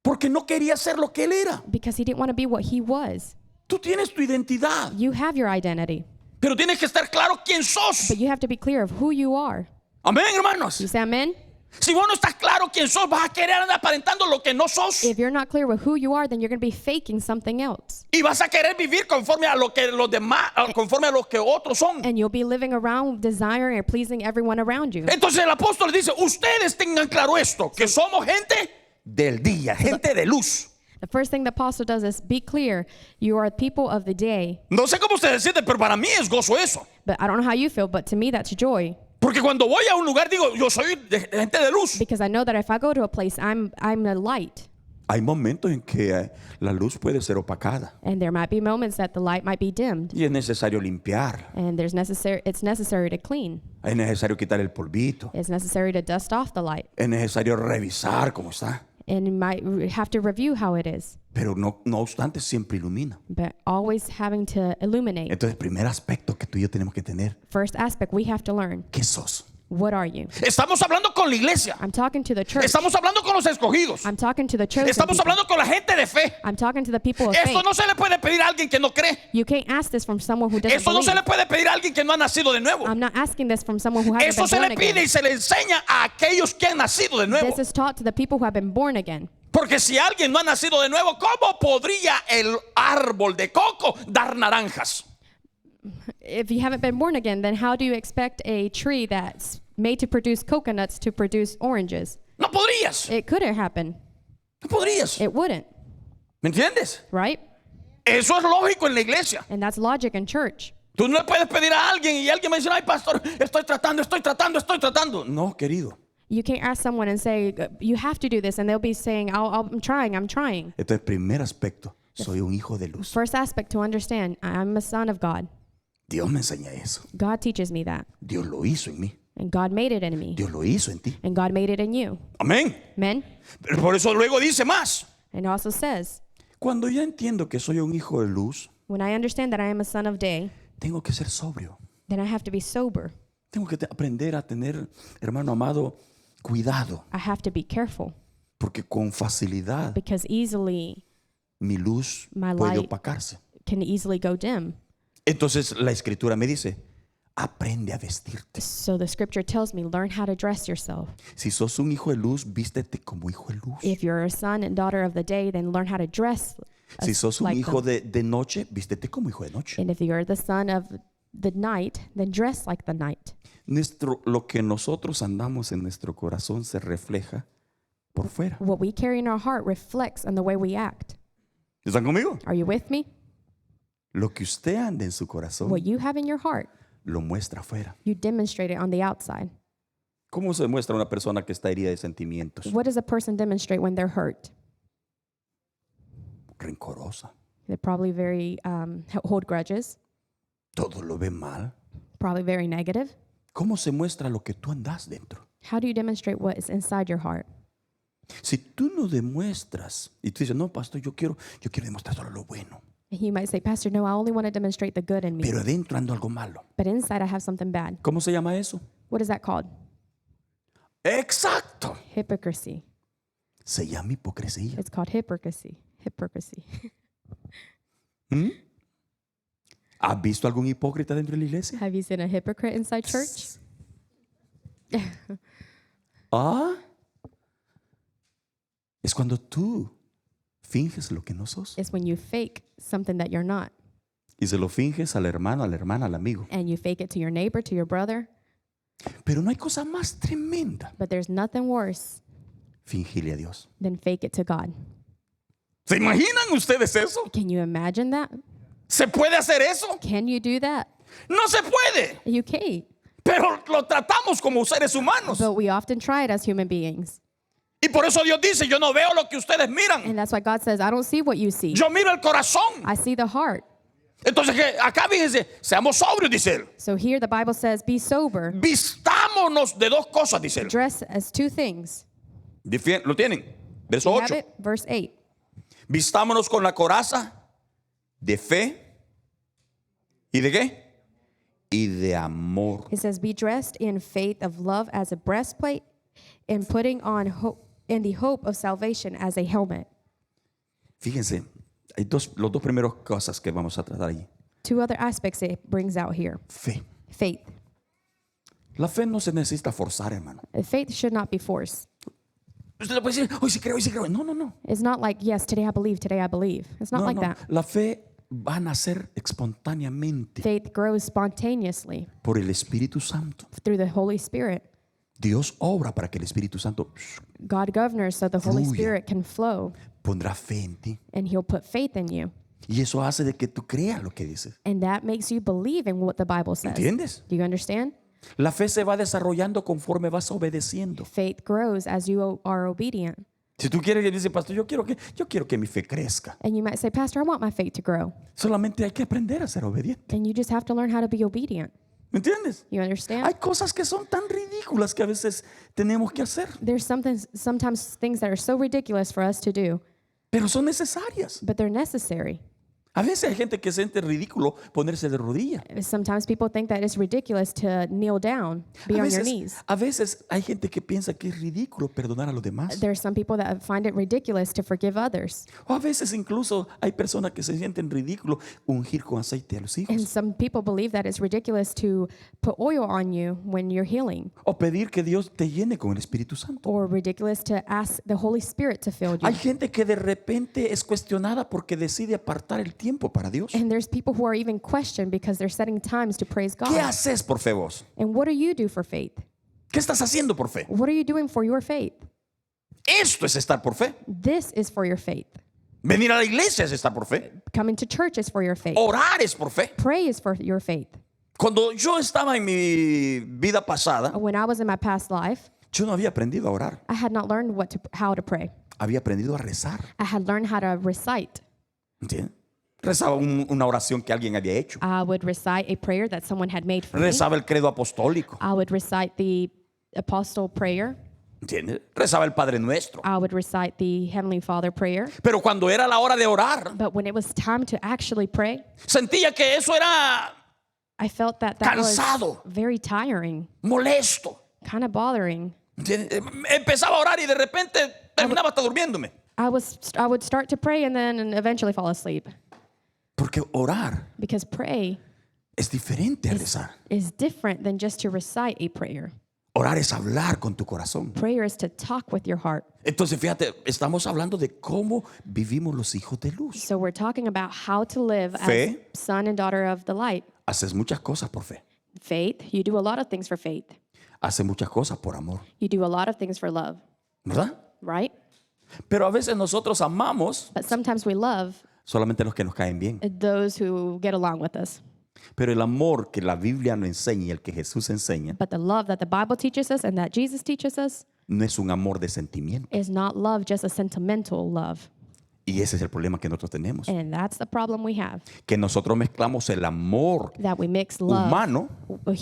Porque no quería ser lo que él era.
because he didn't want to be what he was.
Tú tienes tu identidad.
You have your identity,
Pero tienes que estar claro quién sos.
but you have to be clear of who you are.
Amén, hermanos.
You say amen?
Si vos no estás claro quién sos, vas a querer andar aparentando lo que no sos.
If you're not clear with who you are, then you're going to be faking something else.
Y vas a querer vivir conforme a lo que los demás, conforme a lo que otros son.
And you'll be living around desiring or pleasing everyone around you.
Entonces el apóstol dice, ustedes tengan claro esto, que somos gente del día, gente de luz.
The first thing the apostle does is be clear. You are people of the day.
No sé cómo ustedes sienten, pero para mí es gozo eso.
But I don't know how you feel, but to me that's joy.
Porque cuando voy a un lugar digo, yo soy gente de luz.
Because I know that if I go to a place, I'm a light.
Hay momentos en que la luz puede ser opacada
And there might be moments that the light might be dimmed.
y es necesario limpiar,
And it's necessary to clean.
es necesario quitar el polvito,
It's necessary to dust off the light.
es necesario revisar cómo está.
And you might have to review how it is.
Pero no obstante siempre ilumina.
But always having to illuminate.
Entonces, primer aspecto que tú y yo tenemos que tener,
First aspect, we have to learn.
¿qué sos?
What are you?
Estamos hablando con la iglesia,
I'm talking to the church.
estamos hablando con los escogidos,
I'm talking to the chosen
estamos
people.
hablando con la gente de fe.
I'm talking to the people of
Esto
faith.
no se le puede pedir a alguien que no cree.
You can't ask this from someone who doesn't
Esto no se
believe.
le puede pedir a alguien que no ha nacido de nuevo.
I'm not asking this from someone who hasn't
Eso
been
se
born
le pide
again.
y se le enseña a aquellos que han nacido de nuevo.
This is taught to the people who have been born again.
Porque si alguien no ha nacido de nuevo, ¿cómo podría el árbol de coco dar naranjas?
If you haven't been born again, then how do you expect a tree that's made to produce coconuts to produce oranges?
No podrías.
It couldn't happen.
No podrías.
It wouldn't,
¿Me entiendes?
right?
Eso es lógico en la iglesia.
And that's logic in church.
Tú no le puedes pedir a alguien y alguien me dice, ay pastor, estoy tratando. No, querido.
You can't ask someone and say, you have to do this, and they'll be saying, I'm trying.
Entonces, primer aspecto, soy un hijo de luz.
First aspect to understand, I'm a son of God.
Dios me enseña eso.
God teaches me that.
Dios lo hizo en mí.
And God made it in me.
Dios lo hizo en ti.
And God made it in you.
Amén.
Amen?
Pero por eso luego dice más.
And it also says,
Cuando ya entiendo que soy un hijo de luz,
when I understand that I am a son of day,
tengo que ser sobrio.
then I have to be sober.
Tengo que aprender a tener, hermano amado, cuidado.
I have to be careful
Porque con facilidad
because easily
mi luz
My
puede
light.
opacarse.
can easily go dim.
Entonces la escritura me dice, aprende a vestirte.
So the scripture tells me, learn how to dress yourself.
Si sos un hijo de luz, vístete como hijo de luz.
If you're a son and daughter of the day, then learn how to dress
Si sos un
like
hijo
them.
de noche, vístete como hijo de noche.
And if you're the son of the night, then dress like the night.
Lo que nosotros andamos en nuestro corazón se refleja por fuera.
What we carry in our heart reflects on the way we act.
¿Están conmigo?
Are you with me?
Lo que usted anda en su corazón
What you have in your heart,
lo muestra afuera.
you demonstrate it on the outside.
¿Cómo se muestra una persona que está herida de sentimientos?
What does a person demonstrate when they're hurt?
Rencorosa.
They're probably very hold grudges,
Todo lo ve mal.
probably very negative.
¿Cómo se muestra lo que tú andas dentro?
How do you demonstrate what is inside your heart?
Si tú no demuestras y tú dices, no, pastor, yo quiero demostrar solo lo bueno,
And you might say, Pastor, no, I only want to demonstrate the good in me,
pero adentro ando algo malo.
but inside I have something bad.
¿Cómo se llama eso?
What is that called?
Exacto.
Hypocrisy.
Se llama hipocresía.
It's called hypocrisy. Hypocrisy.
¿Mm? ¿Has visto algún hipócrita dentro de la iglesia?
Have you seen a hypocrite inside church?
Ah, es cuando tú finges lo que no sos
It's when you fake something that you're not.
y se lo finges al hermano, a la hermana, al amigo.
And you fake it to your neighbor, to your brother.
Pero no hay cosa más tremenda
But there's nothing worse
fingirle a Dios.
than fake it to God.
¿Se imaginan ustedes eso?
Can you imagine that?
¿Se puede hacer eso?
Can you do that?
No se puede,
You can't.
pero lo tratamos como seres humanos.
But we often try it as human beings.
Y por eso Dios dice, yo no veo lo que ustedes miran.
And that's why God says, I don't see what you see.
Yo miro el corazón.
I see the heart.
Entonces que acá fíjense, seamos sobrios, dice él.
So here the Bible says, be sober.
Vistámonos de dos cosas, dice él.
Dress as two things.
¿Lo tienen? Verso
You have
8.
it? Verse 8.
Vistámonos con la coraza de fe y de qué? Y de amor.
It says, be dressed in faith of love as a breastplate and putting on hope in the hope of salvation as a helmet.
Fíjense, hay los dos primeros cosas que vamos a tratar allí.
Two other aspects it brings out here.
Fe.
Faith.
La fe no se necesita forzar, hermano.
Faith should not be forced.
Usted le puede decir, hoy sí creo, hoy sí creo. No, no, no.
It's not like, yes, today I believe, today I believe. It's not
No,
like
no.
that.
La fe va a nacer espontáneamente
Faith grows spontaneously
por el Espíritu Santo.
through the Holy Spirit.
Dios obra para que el Espíritu Santo
God governs so the Holy
Fluya.
Spirit can flow
pondrá fe en ti.
and He'll put faith in you.
Y eso hace de que tú creas lo que dices.
And that makes you believe in what the Bible says.
¿Entiendes?
Do you understand?
La fe se va desarrollando conforme vas obedeciendo.
Faith grows as you are obedient.
Si tú quieres, dice, pastor, yo quiero que mi fe crezca.
And you might say, Pastor, I want my faith to grow.
Solamente hay que aprender a ser obediente.
And you just have to learn how to be obedient.
¿Me entiendes?
You understand?
Hay cosas que son tan ridículas que a veces tenemos que hacer,
There's sometimes things that are so ridiculous for us to do,
pero son necesarias.
but they're necessary.
A veces hay gente que siente ridículo ponerse de rodillas.
Sometimes people think that it's ridiculous to kneel down, be on your knees.
A veces hay gente que piensa que es ridículo perdonar a los demás.
There's some people that find it ridiculous to forgive others.
O a veces incluso hay personas que se sienten ridículo ungir con aceite a los
And
hijos.
some people believe that it's ridiculous to put oil on you when you're healing,
O pedir que Dios te llene con el Espíritu Santo.
or ridiculous to ask the Holy Spirit to fill you.
Hay gente que de repente es cuestionada porque decide apartar el tiempo para Dios.
And there's people who are even questioned because they're setting times to praise
¿Qué
God.
haces por fe vos?
And what do you do for faith?
¿Qué estás haciendo por fe?
What are you doing for your faith?
Esto es estar por fe.
This is for your faith.
Venir a la iglesia es estar por fe.
Coming to church is for your faith.
Orar es por fe.
Pray is for your faith.
Cuando yo estaba en mi vida pasada,
When I was in my past life,
yo no había aprendido a orar.
I had not learned how to pray.
Había aprendido a rezar.
I had learned how to recite.
¿Entiendes? Rezaba una oración que alguien había hecho.
I would recite a prayer that someone had made for me.
Rezaba el credo apostólico.
I would recite the apostle prayer.
¿Entiendes? Rezaba el Padre Nuestro.
I would recite the Heavenly Father prayer.
Pero cuando era la hora de orar,
But when it was time to actually pray,
sentía que eso era
I felt that was
Cansado.
very tiring,
molesto.
kind of bothering.
¿Entiendes? Empezaba a orar y de repente terminaba hasta durmiéndome.
I would start to pray and eventually fall asleep,
Porque orar
because pray
es diferente a rezar.
is different than just to recite a prayer.
Orar es hablar con tu corazón.
Prayer is to talk with your heart.
Entonces, fíjate, estamos hablando de cómo vivimos los hijos de luz.
So we're talking about how to live
Fe.
as son and daughter of the light.
Haces muchas cosas por fe.
Faith, you do a lot of things for faith.
Haces muchas cosas por amor.
You do a lot of things for love,
¿Verdad?
right?
Pero a veces nosotros amamos
But sometimes we love
solamente los que nos caen bien.
those who get along with us.
Pero el amor que la Biblia nos enseña y el que Jesús enseña
But the love that the Bible teaches us and that Jesus teaches us
no es un amor de sentimiento.
is not love, just a sentimental love.
Y ese es el problema que nosotros tenemos.
And that's the problem we have,
Que nosotros mezclamos el amor
that we mix love,
humano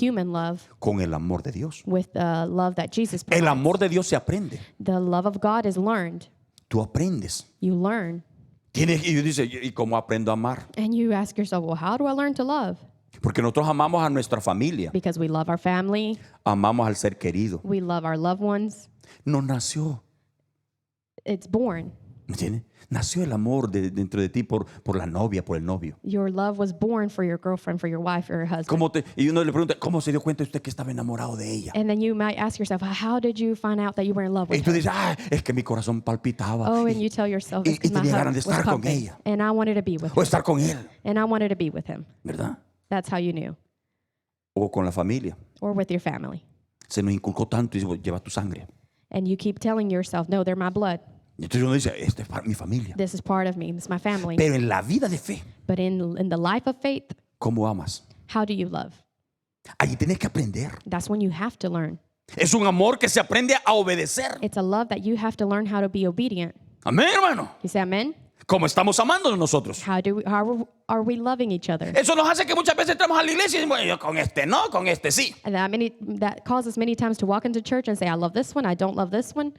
human love,
con el amor de Dios.
with the love that Jesus
El
provides.
amor de Dios se aprende.
The love of God is learned.
Tú aprendes.
You learn.
Y dice, ¿y cómo aprendo a amar?
And you ask yourself, well, how do I learn to love?
Porque nosotros amamos a nuestra familia,
because we love our family,
amamos al ser querido.
we love our loved ones.
Nos nació,
It's born.
¿me entiendes? Nació el amor dentro de ti por la novia, por el novio.
Your love was born for your girlfriend, for your wife, or your husband.
Y uno le pregunta, ¿cómo se dio cuenta usted que estaba enamorado de ella?
And then you might ask yourself, how did you find out that you were in love
Y
with
tú
her?
dices, es que mi corazón palpitaba.
Oh, and you tell yourself, it's
y
'cause my
tenía
heart
ganas de
was
estar con
pumping,
ella.
and I wanted to be with
O
him.
estar con él,
And I wanted to be with him.
¿verdad?
That's how you knew.
O con la familia.
Or with your family.
Se nos inculcó tanto y dice, lleva tu sangre.
And you keep telling yourself, no, they're my blood.
Y entonces uno dice, esta es mi familia.
This is part of me. It's my family.
Pero en la vida de fe,
But in the life of faith,
¿cómo amas?
how do you love?
Ahí tienes que aprender.
That's when you have to learn.
Es un amor que se aprende a obedecer.
It's a love that you have to learn how to be obedient.
Amén, hermano.
You say amen?
Como estamos amándonos nosotros.
How are we loving each other?
Eso nos hace que muchas veces entramos a la iglesia y decimos, yo con este no, con este sí.
And that causes many times to walk into church and say, I love this one, I don't love this one.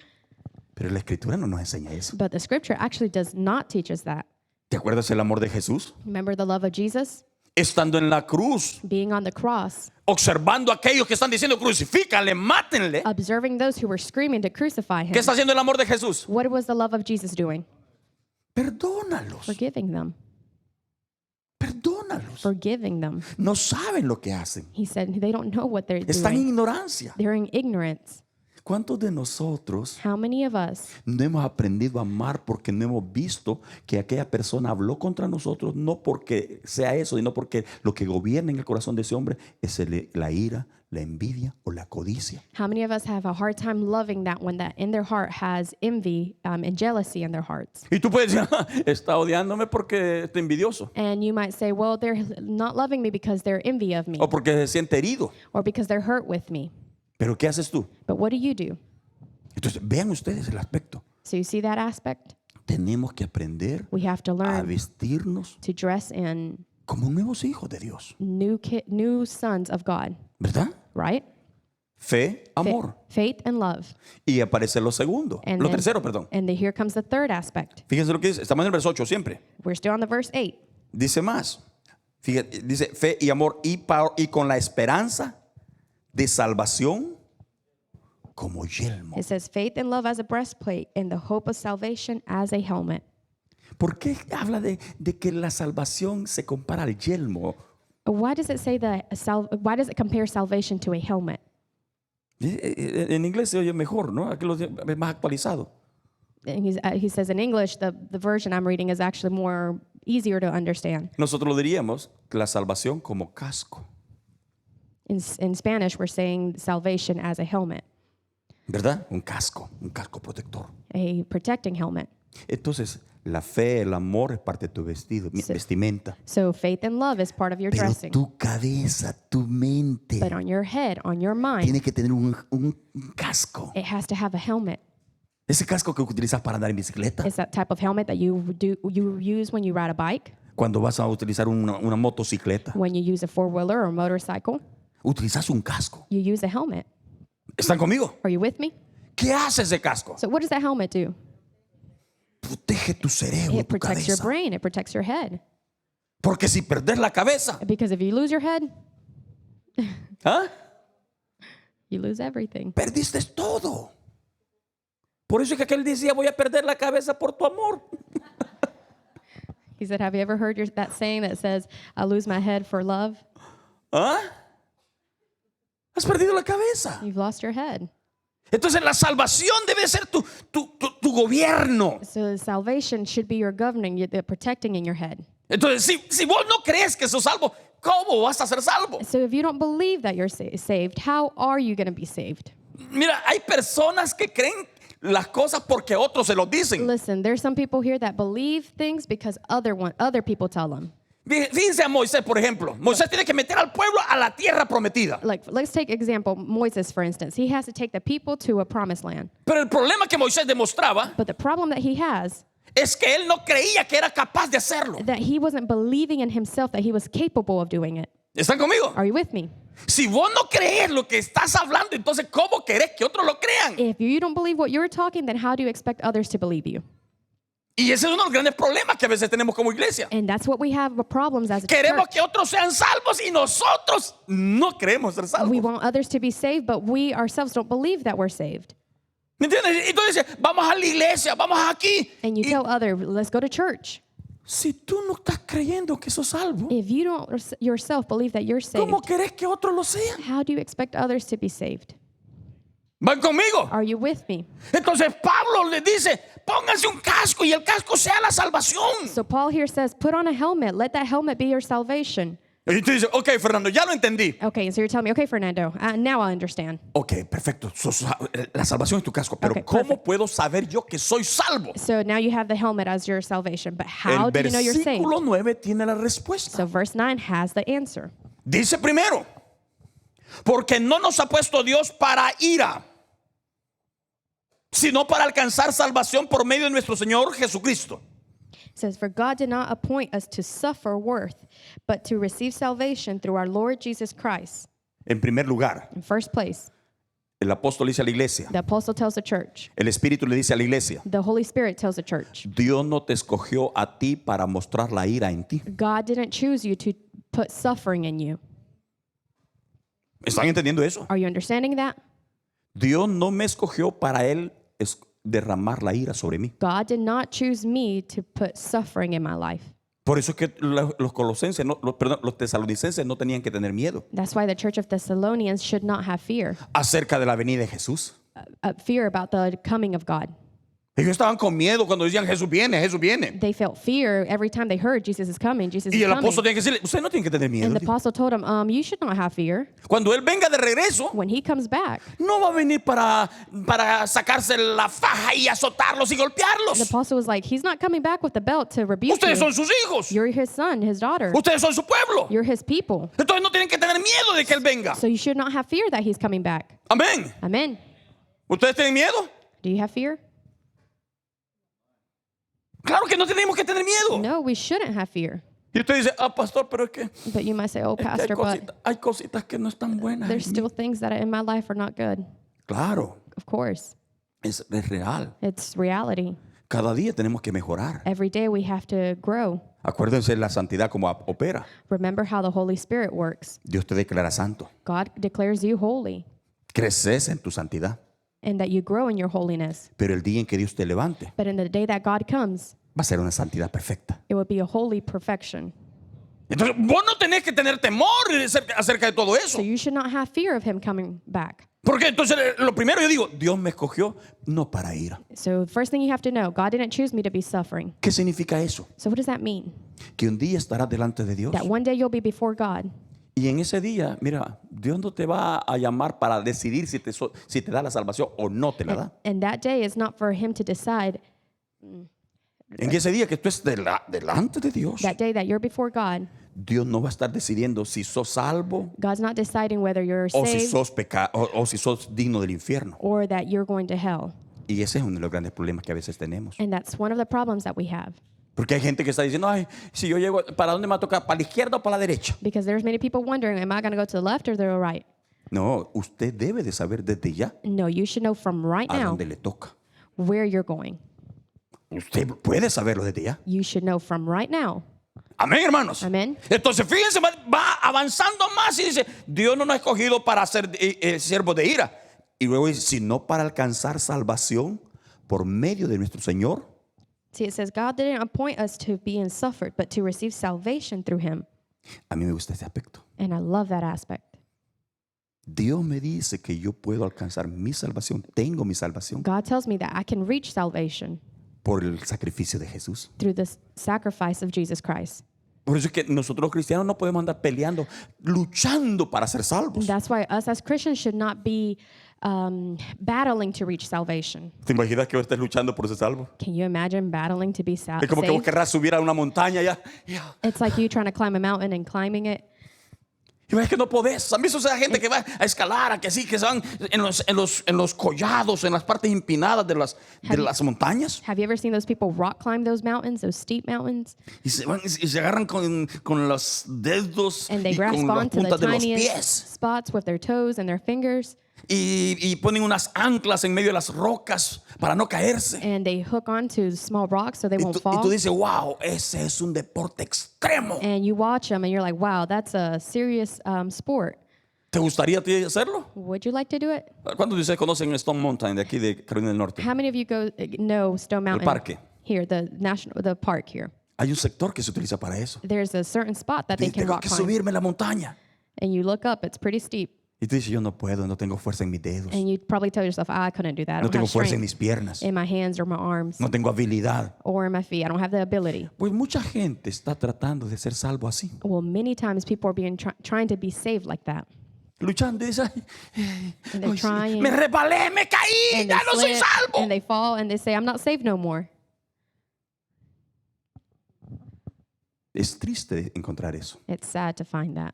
Pero la escritura no nos enseña eso.
But the scripture actually does not teach us that.
¿Te acuerdas el amor de Jesús?
Remember the love of Jesus?
Estando en la cruz,
Being on the cross,
observando a aquellos que están diciendo crucifícanle, mátenle.
observing those who were screaming to crucify
¿Qué
him.
está haciendo el amor de Jesús?
What was the love of Jesus doing?
Perdónalos.
Forgiving them.
Perdónalos.
Forgiving them.
No saben lo que hacen.
He said they don't know what they're
Están en
doing.
ignorancia.
They're in ignorance.
¿Cuántos de nosotros
How many of us
no hemos aprendido a amar porque no hemos visto que aquella persona habló contra nosotros? No porque sea eso, sino porque lo que gobierna en el corazón de ese hombre es la ira, la envidia o la codicia.
How many of us have a hard time loving that one that in their heart has envy and jealousy in their hearts?
Y tú puedes decir, está odiándome porque está envidioso
And you might say, well, they're not loving me because they're envy of me
o porque se siente herido.
or because they're hurt with me.
Pero ¿qué haces tú?
But what do you do?
Entonces, vean ustedes el aspecto.
So you see that aspect?
Tenemos que aprender
We have to
a
learn
vestirnos
to dress in
como nuevos hijos de Dios.
new sons of God,
¿Verdad?
right?
Fe, amor.
Faith and love.
Y aparece lo segundo. Lo tercero, perdón.
And here comes the third aspect.
Fíjense lo que dice. Estamos en el verso 8 siempre.
We're still on the verse 8.
Dice más. Fíjate, dice fe y amor y con la esperanza de salvación como yelmo.
It says faith and love as a breastplate and the hope of salvation as a helmet.
¿Por qué habla de que la salvación se compara al yelmo?
Why does it say that why does it compare salvation to a helmet?
En inglés se oye mejor, ¿no? Aquí lo es más actualizado.
And he says in English, the version I'm reading is actually more easier to understand.
Nosotros lo diríamos la salvación como casco,
In Spanish, we're saying salvation as a helmet,
¿verdad? Un casco protector.
a protecting helmet.
Entonces, la fe, el amor es parte de tu vestimenta.
So faith and love is part of your
Pero
dressing.
tu cabeza, tu mente,
But on your head, on your mind,
tiene que tener un casco.
it has to have a helmet.
Ese casco que utilizas para andar en bicicleta,
It's that type of helmet that you use when you ride a bike,
cuando vas a utilizar una motocicleta,
when you use a four-wheeler or a motorcycle,
utilizas un casco.
you use a helmet.
¿Están conmigo?
Are you with me?
¿Qué hace ese casco?
So what does that helmet do?
Protege tu cerebro,
It
tu
protects your
cabeza.
brain. It protects your head.
Porque si perdes la cabeza,
Because if you lose your head,
¿ah?
you lose everything.
Perdiste todo. Por eso es que aquel decía, voy a perder la cabeza por tu amor.
He said, have you ever heard that saying that says, I lose my head for love?
¿Ah? Has perdido la cabeza.
You've lost your head.
Entonces la salvación debe ser tu gobierno.
So salvation should be your governing, the protecting in your head.
Entonces, si vos no crees que sos salvo, ¿cómo vas a ser salvo?
So if you don't believe that you're saved, how are you going to be saved?
Mira, hay personas que creen las cosas porque otros se los dicen.
Listen, there's some people here that believe things because other people tell them.
Fíjense a Moisés, por ejemplo. Moisés tiene que meter al pueblo a la tierra prometida.
Like, let's take example, Moses, for instance. He has to take the people to a promised land.
Pero el problema que Moisés demostraba
But the problem that he has,
es que él no creía que era capaz de hacerlo.
that he wasn't believing in himself that he was capable of doing it.
¿Están conmigo?
Are you with me?
Si vos no crees lo que estás hablando, entonces ¿cómo querés que otros lo crean?
If you don't believe what you're talking, then how do you expect others to believe you?
Y ese es uno de los grandes problemas que a veces tenemos como iglesia.
And that's what we have problems as a
Queremos
church.
que otros sean salvos y nosotros no queremos ser
We
salvos.
want others to be saved, but we ourselves don't believe that we're saved.
¿Me entiendes? Entonces dice, vamos a la iglesia, vamos aquí.
And you
Y
tell others, let's go to church.
si tú no estás creyendo que sos salvo,
If you don't yourself believe that you're saved,
¿cómo querés que otros lo sean?
how do you expect others to be saved?
¿Van conmigo?
Are you with me?
Entonces Pablo le dice, pónganse un casco y el casco sea la salvación.
So Paul here says, put on a helmet. Let that helmet be your salvation.
Y tú dices, ok, Fernando, ya lo entendí.
Okay, so you're telling me, okay, Fernando, now I understand.
Ok, perfecto. La salvación es tu casco. Pero
Ok,
¿cómo
perfect.
puedo saber yo que soy salvo?
So now you have the helmet as your salvation. But how
El
do you know you're saved?
versículo 9 tiene la respuesta.
So verse 9 has the answer.
Dice primero, porque no nos ha puesto Dios para ira, sino para alcanzar salvación por medio de nuestro Señor Jesucristo.
It says, for God did not appoint us to suffer worth, but to receive salvation through our Lord Jesus Christ.
En primer lugar,
In first place,
el apóstol dice a la iglesia,
the apostle tells the church.
el Espíritu le dice a la iglesia,
The Holy Spirit tells the church.
Dios no te escogió a ti para mostrar la ira en ti.
God didn't choose you to put suffering in you.
¿Están entendiendo eso?
Are you understanding that?
Dios no me escogió para Él derramar la ira sobre mí.
God did not choose me to put suffering in my life.
Por eso es que los colosenses, los tesalonicenses no tenían que tener miedo
That's why the church of Thessalonians should not have fear.
acerca de la venida de Jesús.
Fear about the coming of God.
Ellos estaban con miedo cuando decían Jesús viene, Jesús viene.
They felt fear every time they heard Jesus is coming, Jesus
Y
is
el
coming.
apóstol tiene que decirle, usted no tiene que tener miedo.
And the apostle told him, you should not have fear.
Cuando Él venga de regreso,
When he comes back,
no va a venir para sacarse la faja y azotarlos y
the
golpearlos.
apostle was like, he's not coming back with the belt to rebuke
Ustedes son
you.
sus hijos.
You're his son, his daughter.
Ustedes son su pueblo.
You're his people.
Entonces no tienen que tener miedo de que Él venga.
So you should not have fear that he's coming back.
Amén.
Amen.
¿Ustedes tienen miedo?
Do you have fear?
Claro que no tenemos que tener miedo.
No, we shouldn't have fear.
Y usted dice, pastor, pero es que,
But you might say, oh,
es que
pastor, but
hay cositas que no están buenas.
there's still things that in my life are not good.
Claro,
Of course.
es real.
It's reality.
Cada día tenemos que mejorar.
Every day we have to grow.
Acuérdense la santidad como opera.
Remember how the Holy Spirit works.
Dios te declara santo.
God declares you holy
Creces en tu santidad.
and that you grow in your holiness.
Pero el día en que Dios te levante,
But in the day that God comes,
va a ser una santidad perfecta.
it will be a holy perfection.
Entonces, vos no tenés que tener temor acerca de todo eso.
So you should not have fear of him coming back.
Porque entonces lo primero yo digo, Dios me escogió no para ira.
So first thing you have to know, God didn't choose me to be suffering.
¿Qué significa eso?
So what does that mean?
Que un día estarás delante de Dios.
That one day you'll be before God.
Y en ese día, mira, Dios no te va a llamar para decidir si te da la salvación o no te la da.
And that day is not for him to decide.
En ese día que tú estés delante de Dios,
That day that you're before God,
Dios no va a estar decidiendo si sos salvo
God's not deciding whether you're
o si
saved
sos o si sos digno del infierno.
or that you're going to hell.
Y ese es uno de los grandes problemas que a veces tenemos.
And that's one of the problems that we have.
Porque hay gente que está diciendo, ay, si yo llego, ¿para dónde me va a tocar? ¿Para la izquierda o para la derecha?
Because there's many people wondering, am I going to go to the left or the right?
No, usted debe de saber desde ya
No, you should know from right
a
now
dónde le toca.
where you're going.
Usted puede saberlo desde ya.
You should know from right now.
Amén, hermanos.
Amén.
Entonces, fíjense, va avanzando más y dice, Dios no nos ha escogido para ser siervos de ira. Y luego dice, sino para alcanzar salvación por medio de nuestro Señor.
See, it says God didn't appoint us to be in suffered, but to receive salvation through him.
A mí me gusta este aspecto.
And I love that aspect.
Dios me dice que yo puedo alcanzar mi salvación, tengo mi salvación
God tells me that I can reach salvation
por el sacrificio de Jesús.
through the sacrifice of Jesus Christ.
Por eso es que nosotros los cristianos no podemos andar peleando, luchando para ser salvos.
That's why us as Christians should not be battling to reach salvation.
¿Te imaginas que vos estés luchando por ser salvo?
Can you imagine battling to be
Es como que vos
saved?
querrás subir a una montaña ya.
It's like you trying to climb a mountain and climbing it.
Y ves que no podés. ¿Han visto esa gente que va a escalar, a que sí, que se van en los collados, en las partes empinadas de las montañas?
Have you ever seen those people rock climb those mountains, those steep mountains?
Y se van y se agarran con los dedos
And they
y
grasp
con las
onto the
puntas de los
tiniest
pies.
spots with their toes and their fingers.
y ponen unas anclas en medio de las rocas para no caerse.
and they hook onto small rocks so they
Y
won't
tú
fall.
dices, wow, ese es un deporte extremo.
And you watch them and you're like, wow, that's a serious sport.
¿Te gustaría a ti hacerlo?
Would you like to do it?
¿Cuántos de ustedes conocen Stone Mountain de aquí de Carolina del Norte?
How many of you know Stone Mountain?
parque.
Here, the park here.
Hay un sector que se utiliza para eso.
There's a certain spot that they can
Tengo
rock
que
climb.
subirme la montaña.
And you look up, it's pretty steep.
Y tú dices, yo no puedo, no tengo fuerza en mis dedos.
And you probably tell yourself, I couldn't do that. I
No
don't
tengo
have
fuerza en mis
strength
piernas.
in my hands or my arms
No tengo habilidad.
or in my feet. I don't have the ability.
Pues mucha gente está tratando de ser salvo así.
Well, many times people are being trying to be saved like that.
Luchando y dicen,
And they're trying.
me resbalé, me caí,
And
ya
they
no soy
slip,
salvo.
and they fall, and they say, I'm not saved no more.
Es triste encontrar eso.
It's sad to find that.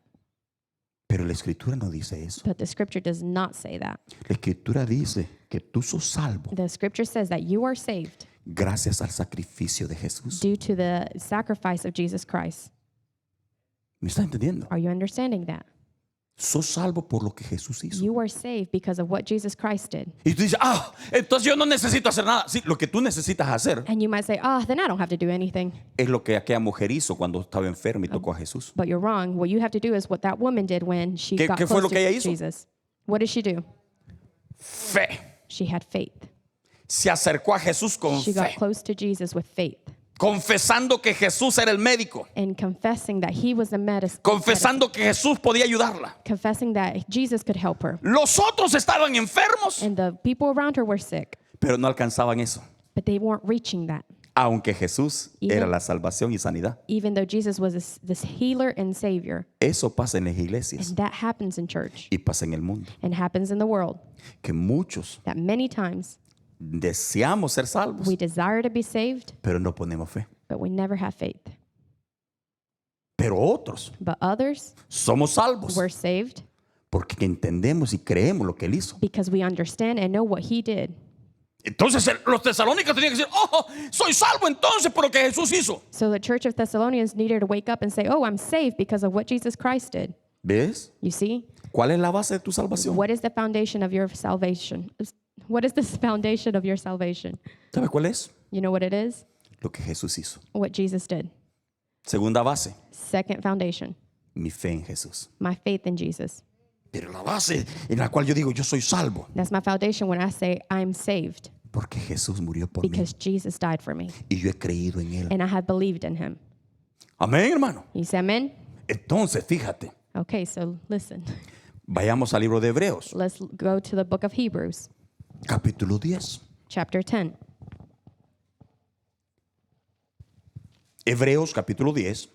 Pero la escritura no dice eso.
But the scripture does not say that.
La escritura dice que tú sos salvo
The scripture says that you are saved
gracias al sacrificio de Jesús.
due to the sacrifice of Jesus Christ.
¿Me está entendiendo?
Are you understanding that?
Sos salvo por lo que Jesús hizo.
You are saved because of what Jesus Christ did.
Y tú dices, entonces yo no necesito hacer nada. Sí, lo que tú necesitas hacer
And you might say, then I don't have to do anything.
es lo que aquella mujer hizo cuando estaba enferma y tocó a Jesús.
But you're wrong. What you have to do is what that woman did when she got
¿Qué fue
close
lo que
to
ella hizo?
Jesus. What did she do?
Fe.
She had faith.
Se acercó a Jesús con
She got
fe,
close to Jesus with faith
confesando que Jesús era el médico,
and confessing that he was the medicine.
confesando que Jesús podía ayudarla.
Confessing that Jesus could help her.
Los otros estaban enfermos,
And the people around her were sick,
pero no alcanzaban eso,
but they weren't reaching that.
aunque Jesús
Even-
era la salvación y sanidad.
Even though Jesus was this healer and savior.
Eso pasa en las iglesias
And that happens in church
y pasa en el mundo,
and happens in the world.
que muchos
That many times
deseamos ser salvos,
we desire to be saved,
pero no ponemos fe.
but we never have faith.
Pero otros
But others,
somos salvos
we're saved
porque entendemos y creemos lo que Él hizo.
because we understand and know what he did.
Entonces los tesalónicos tenían que decir, soy salvo entonces por lo que Jesús hizo.
So the church of Thessalonians needed to wake up and say, I'm saved because of what Jesus Christ did.
¿Ves?
You see?
¿Cuál es la base de tu salvación?
What is the foundation of your salvation? What is the foundation of your salvation?
¿Sabe cuál es?
You know what it is?
Lo que Jesús hizo.
What Jesus did.
Segunda base,
Second foundation,
mi fe en Jesús.
my faith in Jesus.
Pero la base en la cual yo digo, yo soy salvo,
That's my foundation when I say I'm saved
porque Jesús murió por mí
because Jesus died for me
y yo he creído en Él.
and I have believed in him.
Amén, hermano.
You say amen?
Entonces, fíjate,
Okay, so listen.
vayamos al libro de Hebreos,
Let's go to the book of Hebrews,
capítulo 10.
chapter 10.
Hebreos, capítulo 10,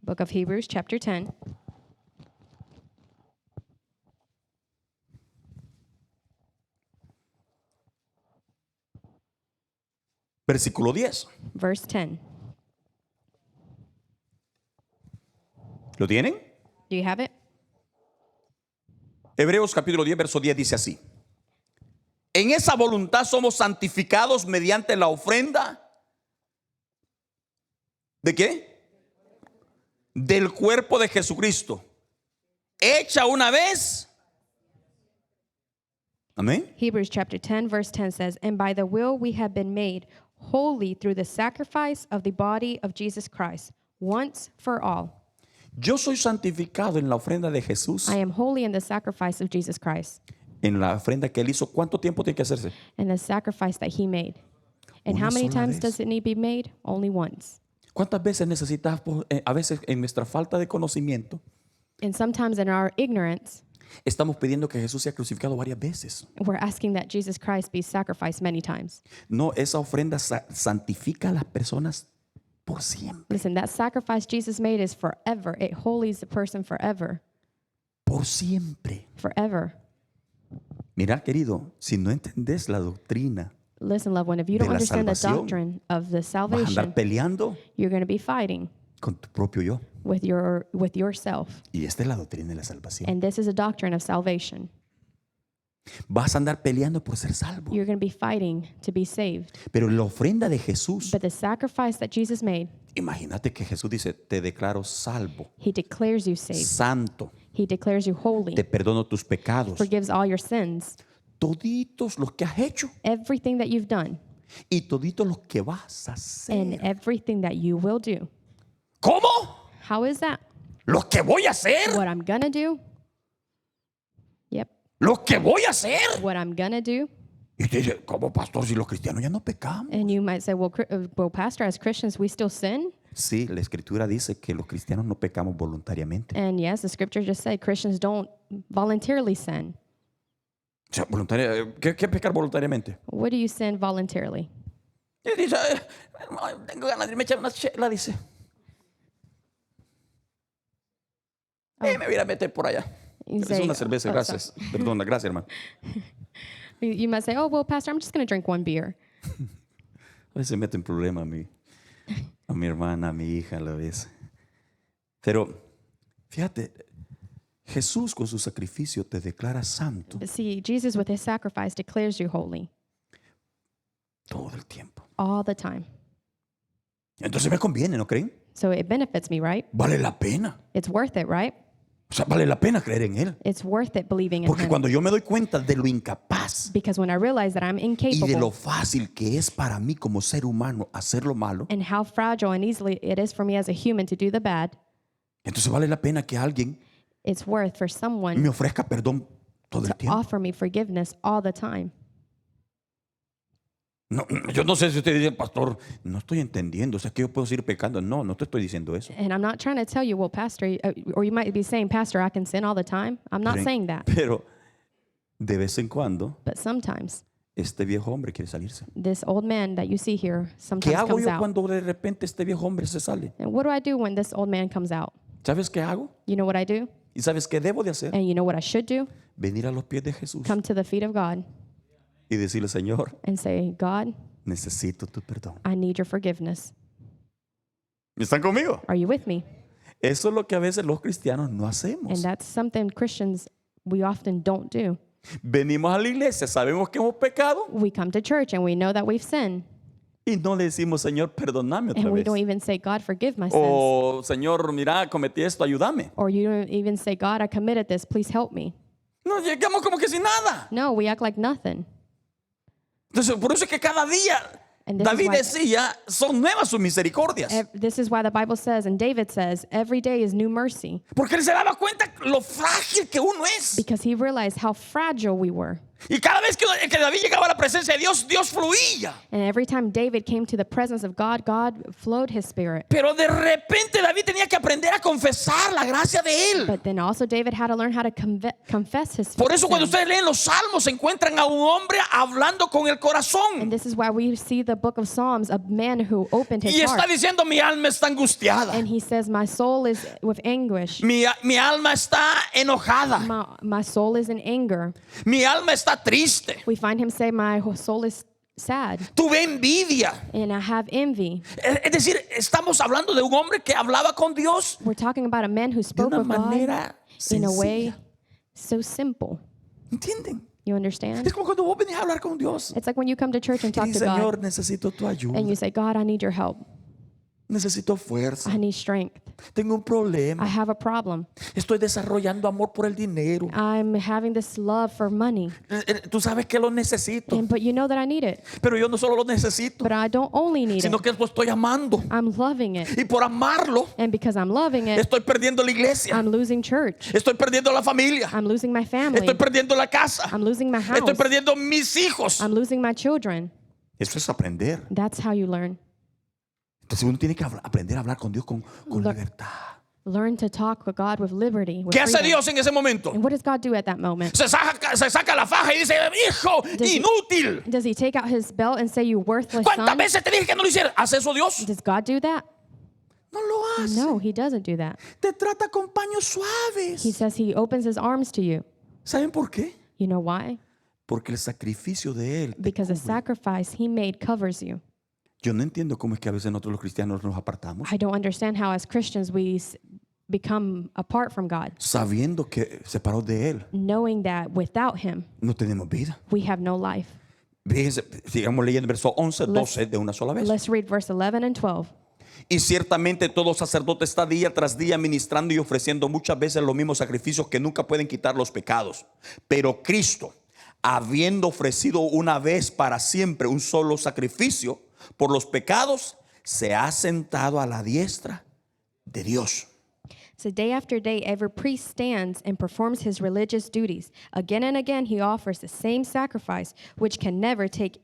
Book of Hebrews, chapter 10.
versículo 10.
Verse 10.
¿Lo tienen?
Do you have it?
Hebreos capítulo 10, verso 10 dice así. En esa voluntad somos santificados mediante la ofrenda. ¿De qué? Del cuerpo de Jesucristo. Hecha una vez. Amén.
Hebrews chapter 10, verse 10 says, And by the will we have been made holy through the sacrifice of the body of Jesus Christ, once for all.
Yo soy santificado en la ofrenda de Jesús.
I am holy in the sacrifice of Jesus Christ,
En la ofrenda que Él hizo. ¿Cuánto tiempo tiene que hacerse?
and the sacrifice that he made. And
Una
how many
sola
times
vez.
does it need to be made? Only once.
¿Cuántas veces necesitamos, a veces en nuestra falta de conocimiento,
And sometimes in our ignorance,
estamos pidiendo que Jesús sea crucificado varias veces?
we're asking that Jesus Christ be sacrificed many times.
No, esa ofrenda santifica a las personas por siempre.
Listen, that sacrifice Jesus made is forever. It holies the person forever.
Por siempre.
Forever.
Mira, querido, si no entendés la doctrina,
Listen, loved one, if you
De
don't
la
understand the
salvación,
doctrine of the
vas a andar
salvation,
peleando
you're going to be fighting
con tu propio yo.
with yourself.
Y esta es la doctrina de la salvación.
And this is a doctrine of salvation.
Vas a andar peleando por ser salvo.
You're going to be fighting to be saved.
Pero la ofrenda de Jesús,
But the sacrifice that Jesus made,
imagínate que Jesús dice, te declaro salvo,
he declares you saved.
santo,
He declares you holy,
te perdono tus pecados,
forgives all your sins,
toditos los que has hecho
everything that you've done,
y toditos los que vas a
and
hacer.
everything that you will do.
¿Cómo?
How is that?
¿Lo que voy a hacer?
What I'm gonna do? Yep.
¿Lo que voy a hacer?
What I'm gonna do?
Y usted dice, ¿cómo, pastor, si los cristianos ya no pecamos?
And you might say, well, Pastor, as Christians, we still sin.
Sí, la escritura dice que los cristianos no pecamos voluntariamente.
And yes, the scripture just said Christians don't voluntarily sin.
O sea, ¿qué es pecar voluntariamente?
What do you sin voluntarily?
Y dice, tengo ganas de irme a echar una chela, dice. Y me voy a ir a meter por allá.
You
Es
say,
una cerveza,
oh,
gracias. Perdona, gracias, hermano.
You might say, oh, well, Pastor, I'm just going to drink one beer.
A veces meto en problema a mi hermana, a mi hija a la vez. Pero, fíjate, Jesús con su sacrificio te declara santo
But see, Jesus with his sacrifice declares you holy
todo el tiempo.
all the time.
Entonces me conviene, ¿no creen?
So it benefits me, right?
Vale la pena.
It's worth it, right?
O sea, vale la pena creer en Él.
It's worth it believing in
Porque
him.
cuando yo me doy cuenta de lo incapaz
Because when I realize that I'm
y de lo
incapable
fácil que es para mí como ser humano hacer lo malo,
and how fragile and easily it is for me as a human to do the bad,
entonces vale la pena que alguien
it's worth for someone
me ofrezca perdón todo el
to
tiempo.
offer me forgiveness all the time.
No, yo no sé si usted dice, pastor, no estoy entendiendo, o sea, que yo puedo seguir pecando. No, no te estoy diciendo eso.
And I'm not trying to tell you, well, Pastor, or you might be saying, Pastor, I can sin all the time. I'm not saying that.
Pero de vez en cuando
But sometimes
este viejo hombre quiere salirse.
this old man that you see here
¿Qué
sometimes
hago
comes
yo
out.
cuando de repente este viejo hombre se sale?
And what do I do when this old man comes out?
¿Sabes qué hago?
You know what I do?
¿Y sabes qué debo de hacer?
And you know what I should do?
Venir a los pies de Jesús
Come to the feet of God
y decirle, Señor,
and say, God,
necesito tu perdón.
I need your forgiveness.
¿Están conmigo?
Are you with me?
Eso es lo que a veces los cristianos no
And
hacemos.
that's something Christians, we often don't do.
Venimos a la iglesia, sabemos que hemos pecado
We come to church and we know that we've sinned.
y no le decimos, Señor, perdóname otra
And we
vez.
don't even say, God, forgive my sins.
O, Señor, mira, cometí esto, ayúdame.
Or you don't even say, God, I committed this, please help me.
No, llegamos como que sin nada.
No, we act like nothing.
Entonces, por eso es que cada día
And this is
David
why-
decía, son nuevas sus misericordias.
This is why the Bible says, and David says, every day is new mercy.
Porque él se daba cuenta lo frágil que uno es.
Because he realized how fragile we were.
Y cada vez que David llegaba a la presencia de Dios, Dios fluía.
And every time David came to the presence of God, God flowed his spirit.
Pero de repente David tenía que aprender a confesar la gracia de él.
But then also David had to learn how to confess his
Por eso cuando
sins.
ustedes leen los salmos se encuentran a un hombre hablando con el
And
corazón.
this is why we see the book of Psalms, a man who opened his
Y está
heart.
diciendo, mi alma está angustiada.
And he says, my soul is with anguish.
Mi alma está enojada.
My soul is in anger.
Mi alma está triste.
We find him say, my soul is sad.
Tuve envidia.
And I have envy.
Es decir, estamos hablando de un hombre que hablaba con Dios
We're talking about a man who
de
spoke
una
with God
manera
in a way
sencilla.
so simple.
¿Entienden?
You understand?
Es como cuando vos venís a hablar con Dios.
It's like when you come to church and
Y
talk to
dices, Señor,
God
necesito tu ayuda.
and you say, God, I need your help.
Necesito fuerza.
I need strength.
Tengo un
I
problema.
have a problem.
Estoy desarrollando amor por el dinero.
I'm having this love for money.
Tú sabes que lo necesito.
But you know that I need it.
Pero yo no solo lo necesito,
But I don't only need
sino
it.
que lo estoy amando.
I'm loving it.
Y por amarlo,
And because I'm loving it,
estoy perdiendo la iglesia.
I'm losing church.
Estoy perdiendo la familia.
I'm losing my family.
Estoy perdiendo la casa.
I'm losing my house.
Estoy perdiendo mis hijos.
I'm losing my children.
Eso es aprender.
That's how you learn.
Entonces uno tiene que aprender a hablar con Dios con libertad.
Learn to talk with God with liberty. With
¿Qué hace
freedom.
Dios en ese momento?
And what does God do at that moment?
Se saca la faja y dice, hijo,
he-
inútil.
Does he take out his belt and say, you worthless
¿Cuántas
son?
veces te dije que no lo hicieras? ¿Hace eso Dios?
Does God do that?
No lo hace.
No, he doesn't do that.
Te trata con paños
He
suaves.
says he opens his arms to you.
¿Saben por qué?
You know why?
Porque el sacrificio de Él te
Because the
cubre.
sacrifice he made covers you.
Yo no entiendo cómo es que a veces nosotros los cristianos nos apartamos
I don't understand how as Christians we become apart from God,
sabiendo que separados de Él
knowing that without him
no tenemos vida.
we have no life.
Fíjense, sigamos leyendo el verso 11, 12 de una sola vez.
Let's read verse 11 and 12.
Y ciertamente todo sacerdote está día tras día ministrando y ofreciendo muchas veces los mismos sacrificios que nunca pueden quitar los pecados. Pero Cristo, habiendo ofrecido una vez para siempre un solo sacrificio por los pecados, se ha sentado a la diestra de Dios.
So day after day, every priest stands and performs his religious duties. Again and again, he offers the same sacrifice, which can never take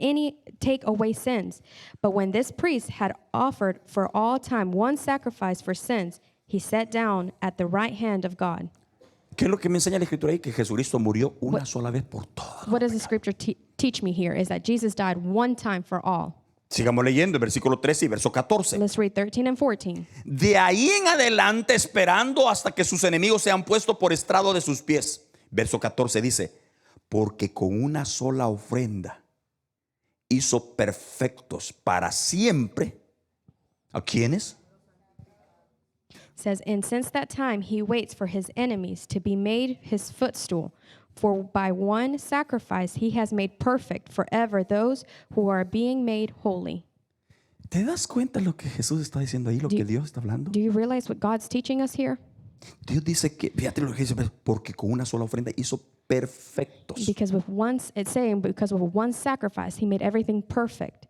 away sins. But when this priest had offered for all time one sacrifice for sins, he sat down at the right hand of God.
¿Qué es lo que me enseña la Escritura ahí? Que Jesucristo murió una sola vez por todas.
What does the scripture teach me here is that Jesus died one time for all.
Sigamos leyendo el versículo 13 y verso 14.
Let's read 13 and 14.
De ahí en adelante, esperando hasta que sus enemigos sean puestos por estrado de sus pies. Verso 14 dice: porque con una sola ofrenda hizo perfectos para siempre. ¿A quiénes?
It says, and since that time he waits for his enemies to be made his footstool. For by one sacrifice he has made perfect forever those who are being made holy.
¿Te das cuenta lo que Jesús está diciendo ahí, lo que Dios está hablando?
Do you realize what God's teaching us here?
Dios dice que, fíjate lo que dice, porque con una sola ofrenda hizo perfectos.
Because with one, it's saying because with one sacrifice he made everything perfect.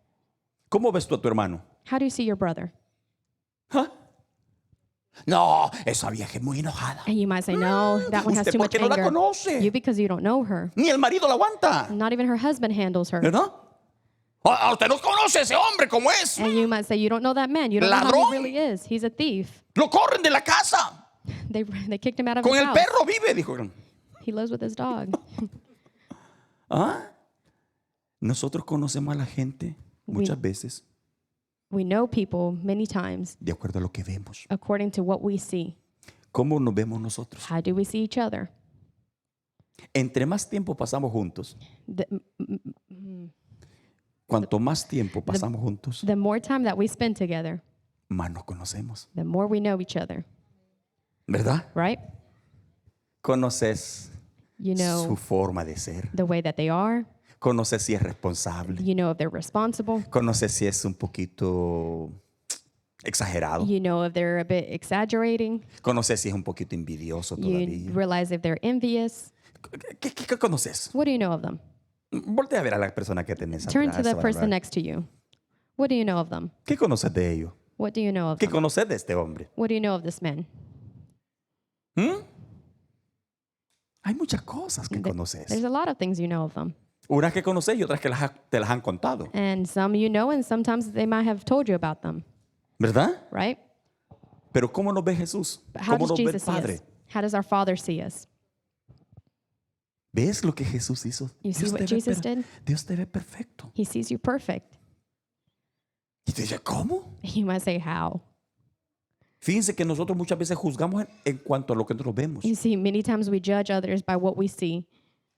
¿Cómo ves tú a tu hermano?
How do you see your brother?
¿Ah? No, esa vieja es muy enojada.
And you might say, no, that one has
Usted
too much
porque no la
anger.
conoce.
You because you don't know her.
Ni el marido la aguanta,
Not even her husband handles her.
¿verdad? Usted no conoce a ese hombre como es.
And you might say, you don't know that man. You don't know how
Ladrón.
he really is. He's a thief.
Lo corren de la casa.
They kicked him out of
Con
his
el
house.
perro vive, dijo.
He lives with his dog.
¿Ah? Nosotros conocemos a la gente muchas veces
We know people many times
de acuerdo a lo que vemos.
according to what we see.
¿Cómo nos vemos nosotros?
How do we see each other?
Entre más tiempo pasamos juntos, cuanto más tiempo pasamos juntos,
The more time that we spend together,
más nos conocemos,
the more we know each other,
¿verdad?
right?
Conoces
You know
su forma de ser,
the way that they are.
conoces si es responsable,
You know if they're responsible.
conoces si es un poquito exagerado,
You know if they're a bit exaggerating.
conoces si es un poquito envidioso
You
todavía.
realize if they're envious.
¿Qué conoces?
What do you know of them?
Voltea a ver a la persona que tenés
Turn to
atrás,
the person
¿verdad?
next to you. What do you know of them?
¿Qué conoces de ellos?
What do you know of
¿Qué
them?
conoces de este hombre?
What do you know of this man?
¿Mm? Hay muchas cosas que conoces.
There's a lot of things you know of them.
Unas que conoces y otras que te las han contado,
And some you know, and sometimes they might have told you about them,
¿verdad?
right?
Pero ¿cómo nos ve Jesús?
But how
¿Cómo
does
nos ve el
Jesus see
Padre?
us? How does our Father see us?
¿Ves lo que Jesús hizo?
You see what Jesus did?
Dios te ve perfecto.
He sees you perfect.
Y te dice, ¿cómo?
You might say, how?
Fíjense que nosotros muchas veces juzgamos en cuanto a lo que nosotros vemos.
You see, many times we judge others by what we see.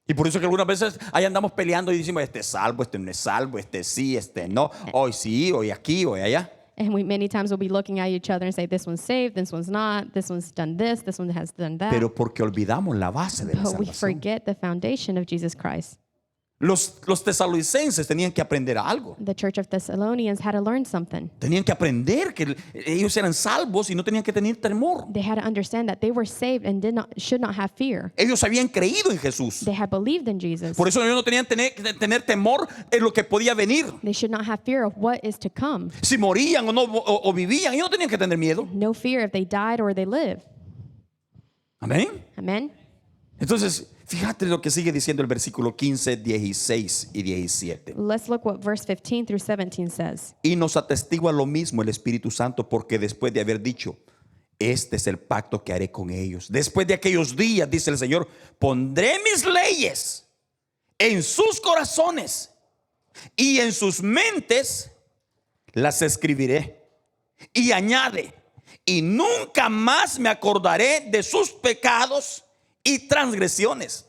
Y por eso que algunas veces ahí andamos peleando y decimos, este es salvo, este no es salvo, este sí, este no. Hoy sí, hoy aquí, hoy allá.
And we many times will be looking at each other and say, this one's saved, this one's not, this one's done this one has done that.
Pero porque olvidamos la base de la
But we
salvación.
forget the foundation of Jesus Christ.
Los tesalonicenses tenían que aprender algo.
The church of Thessalonians had to learn something.
Tenían que aprender que ellos eran salvos y no tenían que tener temor.
They had to understand that they were saved and should not have fear.
Ellos habían creído en Jesús.
They had believed in Jesus.
Por eso ellos no tenían que tener temor en lo que podía venir.
They should not have fear of what is to come.
Si morían o no o vivían, ellos no tenían que tener miedo.
No fear if they died or they live.
Amén.
Amen?
Entonces, fíjate lo que sigue diciendo el versículo 15, 16 y 17.
Let's look what verse 15 through 17 says.
Y nos atestigua lo mismo el Espíritu Santo, porque después de haber dicho, este es el pacto que haré con ellos. Después de aquellos días, dice el Señor, pondré mis leyes en sus corazones y en sus mentes las escribiré. Y añade, y nunca más me acordaré de sus pecados y transgresiones.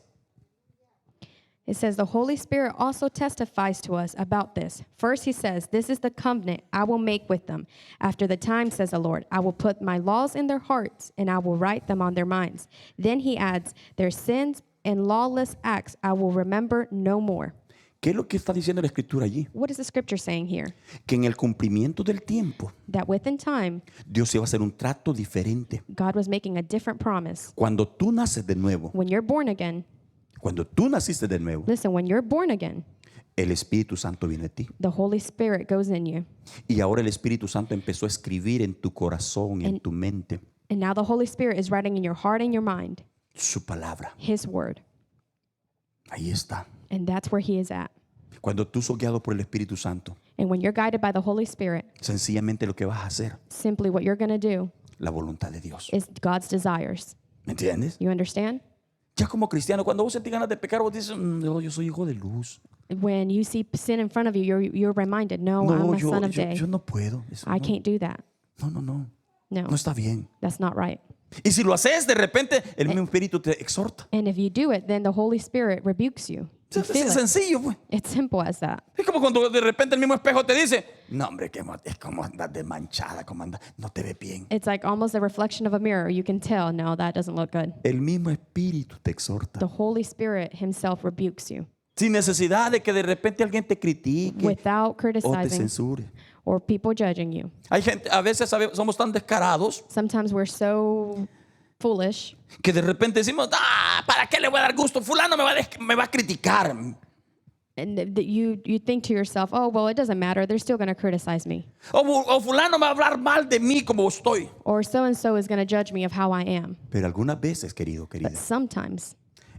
It says, the Holy Spirit also testifies to us about this. First, he says, this is the covenant I will make with them. After the time, says the Lord, I will put my laws in their hearts and I will write them on their minds. Then he adds, their sins and lawless acts I will remember no more.
¿Qué es lo que está diciendo la escritura allí?
What is the scripture saying here?
Que en el cumplimiento del tiempo,
That within time,
Dios iba a hacer un trato diferente.
God was making a different promise.
Cuando tú naces de nuevo,
When you're born again,
cuando tú naciste de nuevo,
listen, when you're born again,
el Espíritu Santo viene a ti.
the Holy Spirit goes in you.
Y ahora el Espíritu Santo empezó a escribir en tu corazón, en tu mente,
And now the Holy Spirit is writing in your heart and your mind
su palabra.
His word.
Ahí está.
And that's where He is at.
Cuando tú sos guiado por el Espíritu Santo,
And when you're guided by the Holy Spirit,
sencillamente lo que vas a hacer,
simply what you're going to do
la voluntad de Dios.
is God's desires.
¿Me entiendes?
You understand?
Ya como cristiano, cuando vos sentís ganas de pecar, vos dices, yo soy hijo de luz.
When you see sin in front of you, you're reminded, no, I'm a son of day.
yo no puedo. Eso
I
no.
can't do that.
No
No,
está bien.
that's not right.
Y si lo haces, de repente, el mismo Espíritu te exhorta.
And if you do it, then the Holy Spirit rebukes you. You
Es
feel it.
sencillo, pues.
It's simple as that.
Es como cuando de repente el mismo espejo te dice, no, hombre, es como andas de manchada, como andas, no te ve bien.
It's like almost a reflection of a mirror. You can tell, no, that doesn't look good.
El mismo Espíritu te exhorta.
The Holy Spirit Himself rebukes you
Sin necesidad de que de repente alguien te critique
without
o te
criticizing
censure.
or people judging you.
Hay gente, a veces somos tan descarados
Sometimes we're so foolish
que de repente decimos, ¿para qué le voy a dar gusto? Fulano me va a criticar.
and that you think to yourself, oh, well, it doesn't matter. They're still going to criticize me.
O fulano me va a hablar mal de mí como estoy.
Or so-and-so is going to judge me of how I am.
Pero algunas veces, querido,
But
querida,
sometimes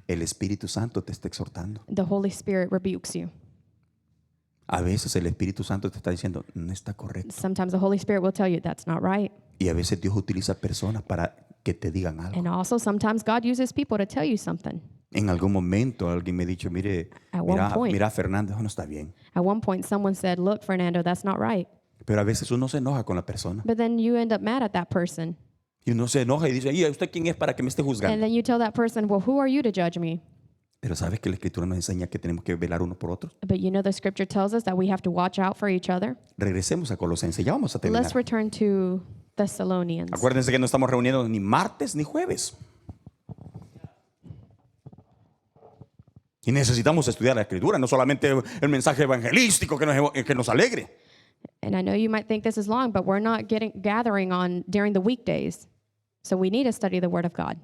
el Espíritu Santo te está exhortando.
the Holy Spirit rebukes you.
A veces el Espíritu Santo te está diciendo, no está correcto.
Sometimes the Holy Spirit will tell you that's not right.
Y a veces Dios utiliza personas para que te digan algo.
And also sometimes God uses people to tell you something.
En algún momento alguien me ha dicho,
At one point.
mira Fernando, eso no está bien.
At one point, someone said, look, Fernando, that's not right.
Pero a veces uno se enoja con la persona.
But then you end up mad at that person.
Y uno se enoja y dice, ¿y usted quién es para que me esté
And
juzgando?
then you tell that person, well, who are you to judge me?
Pero sabes que la Escritura nos enseña que tenemos que velar uno por otro.
But you know the scripture tells us that we have to watch out for each other.
Regresemos a Colosenses, ya vamos a terminar.
Let's return to Thessalonians.
Acuérdense que no estamos reuniendo ni martes ni jueves. Y necesitamos estudiar la Escritura, no solamente el mensaje evangelístico que nos alegre.
And I know you might think this is long, but we're not gathering on during the weekdays. So we need to study the Word of God.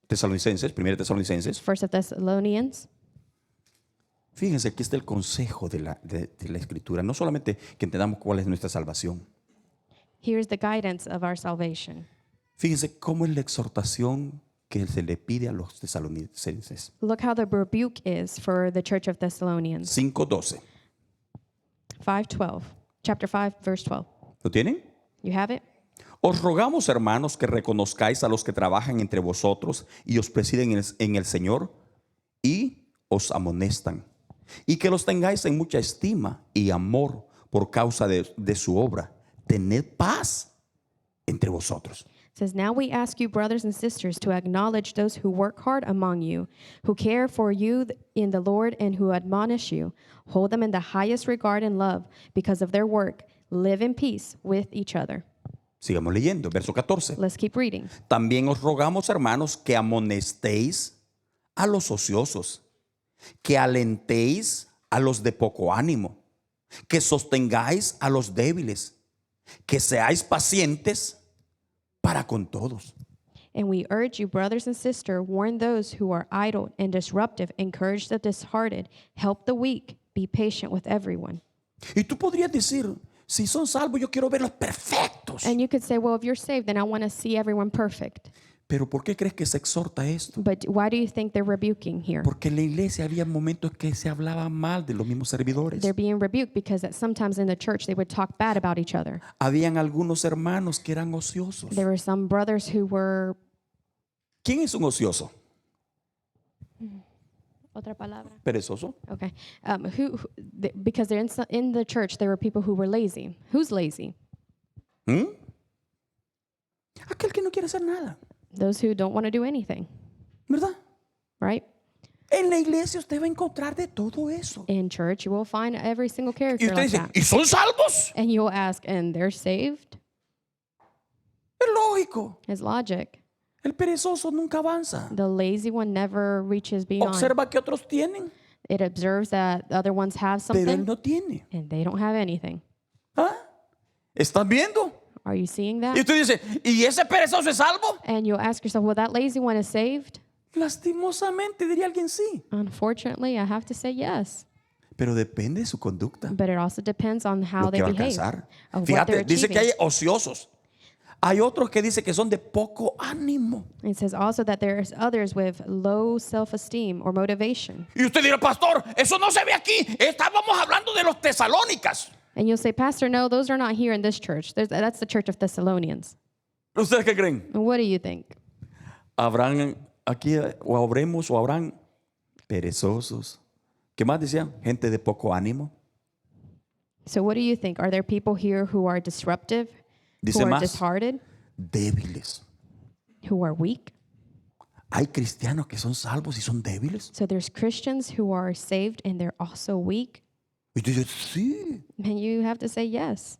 Tesalonicenses, 1 Tesalonicenses.
First of Thessalonians.
Fíjense, aquí está el consejo de la Escritura. No solamente que entendamos cuál es nuestra salvación.
Here's the guidance of our salvation.
Fíjense cómo es la exhortación que se le pide a los tesalonicenses.
Look how the rebuke is for the church of Thessalonians.
5:12.
5:12. Chapter 5, verse 12.
¿Lo tienen?
You have it?
Os rogamos, hermanos, que reconozcáis a los que trabajan entre vosotros y os presiden en el Señor y os amonestan, y que los tengáis en mucha estima y amor por causa de su obra. Tened paz entre vosotros.
It says, now we ask you, brothers and sisters, to acknowledge those who work hard among you, who care for you in the Lord, and who admonish you. Hold them in the highest regard and love because of their work. Live in peace with each other.
Sigamos leyendo, verso 14.
Let's keep reading.
También os rogamos, hermanos, que amonestéis a los ociosos, que alentéis a los de poco ánimo, que sostengáis a los débiles, que seáis pacientes para con todos.
And we urge you, brothers and sisters, warn those who are idle and disruptive, encourage the disheartened, help the weak, be patient with everyone.
Y tú podrías decir, si son salvos, yo quiero verlos perfectos.
And you could say, well, if you're saved, then I want to see everyone perfect.
Pero ¿por qué crees que se exhorta esto?
But why do you think they're rebuking here?
Porque en la iglesia había momentos que se hablaba mal de los mismos servidores.
They're being rebuked because that sometimes in the church they would talk bad about each other.
Habían algunos hermanos que eran ociosos.
There were some brothers who were
¿Quién es un ocioso?
otra palabra.
Perezoso.
Okay. Because they're in the church, there were people who were lazy. Who's lazy?
Aquel que no quiere hacer nada,
Those who don't want to do anything,
¿verdad?
right?
En la iglesia usted va a encontrar de todo eso.
In church, you will find every single
Y
character
usted
like
dice,
that.
¿y son salvos?
And you'll ask, and they're saved?
Es lógico.
It's logic.
El perezoso nunca avanza.
The lazy one never reaches beyond.
Observa que otros tienen.
It observes that the other ones have
pero él
something
no tiene.
and they don't have anything.
¿Ah? ¿Estás viendo?
Are you seeing
Y
that?
usted dice, ¿y ese perezoso es salvo?
And you'll ask yourself, well, that lazy one is saved?
Lastimosamente diría alguien sí.
Unfortunately, I have to say yes.
Pero depende de su conducta,
But it also depends on how
lo
they
que va a
behave,
alcanzar.
of what
Fíjate,
they're
dice que
achieving.
hay ociosos. Hay otros que dice que son de poco ánimo.
It says also that there's others with low self-esteem or motivation.
Y usted dirá, pastor, eso no se ve aquí. Estábamos hablando de los tesalónicas.
And you'll say, Pastor, no, those are not here in this church. That's the church of Thessalonians.
¿Ustedes qué creen?
And what do you think?
Habrán aquí, o habrán perezosos. ¿Qué más decían? Gente de poco ánimo.
So what do you think? Are there people here who are disruptive,
Dice
who are
más,
disheartened,
débiles.
who are weak?
Hay cristianos que son salvos y son débiles.
So there's Christians who are saved and they're also weak.
Y tú dices, sí,
And you have to say yes.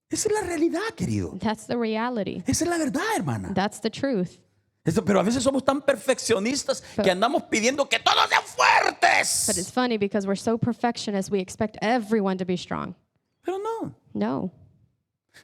esa es la realidad, querido.
That's the reality.
Esa es la verdad, hermana.
That's the truth.
Pero a veces somos tan perfeccionistas que andamos pidiendo que todos sean
But
fuertes.
it's funny because we're so perfectionist, we expect everyone to be strong.
Pero no.
No.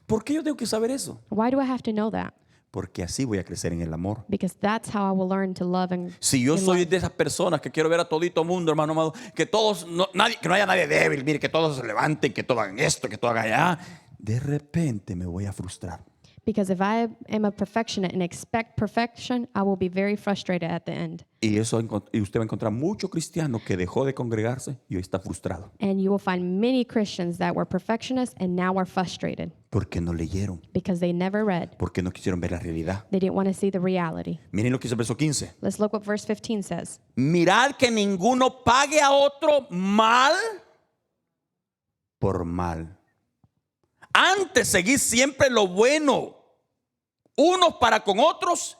¿Por qué yo tengo que saber eso?
Why do I have to know that?
Porque así voy a crecer en el amor.
Because that's how I will learn to love and
Si yo soy de esas personas que quiero ver a todito mundo, hermano amado, que todos, que no haya nadie débil, mire, que todos se levanten, que todos hagan esto, que todos hagan allá, de repente me voy a frustrar.
because if I am a perfectionist and expect perfection, I will be very frustrated at the end.
Y usted va a encontrar mucho cristiano que dejó de congregarse y hoy está frustrado.
And you will find many Christians that were perfectionists and now are frustrated
Porque no leyeron,
because they never read.
porque no quisieron ver la realidad.
They didn't want to see the reality.
Miren lo que dice el verso 15.
Let's look what verse 15 says.
Mirad que ninguno pague a otro mal por mal. Antes seguid siempre lo bueno, unos para con otros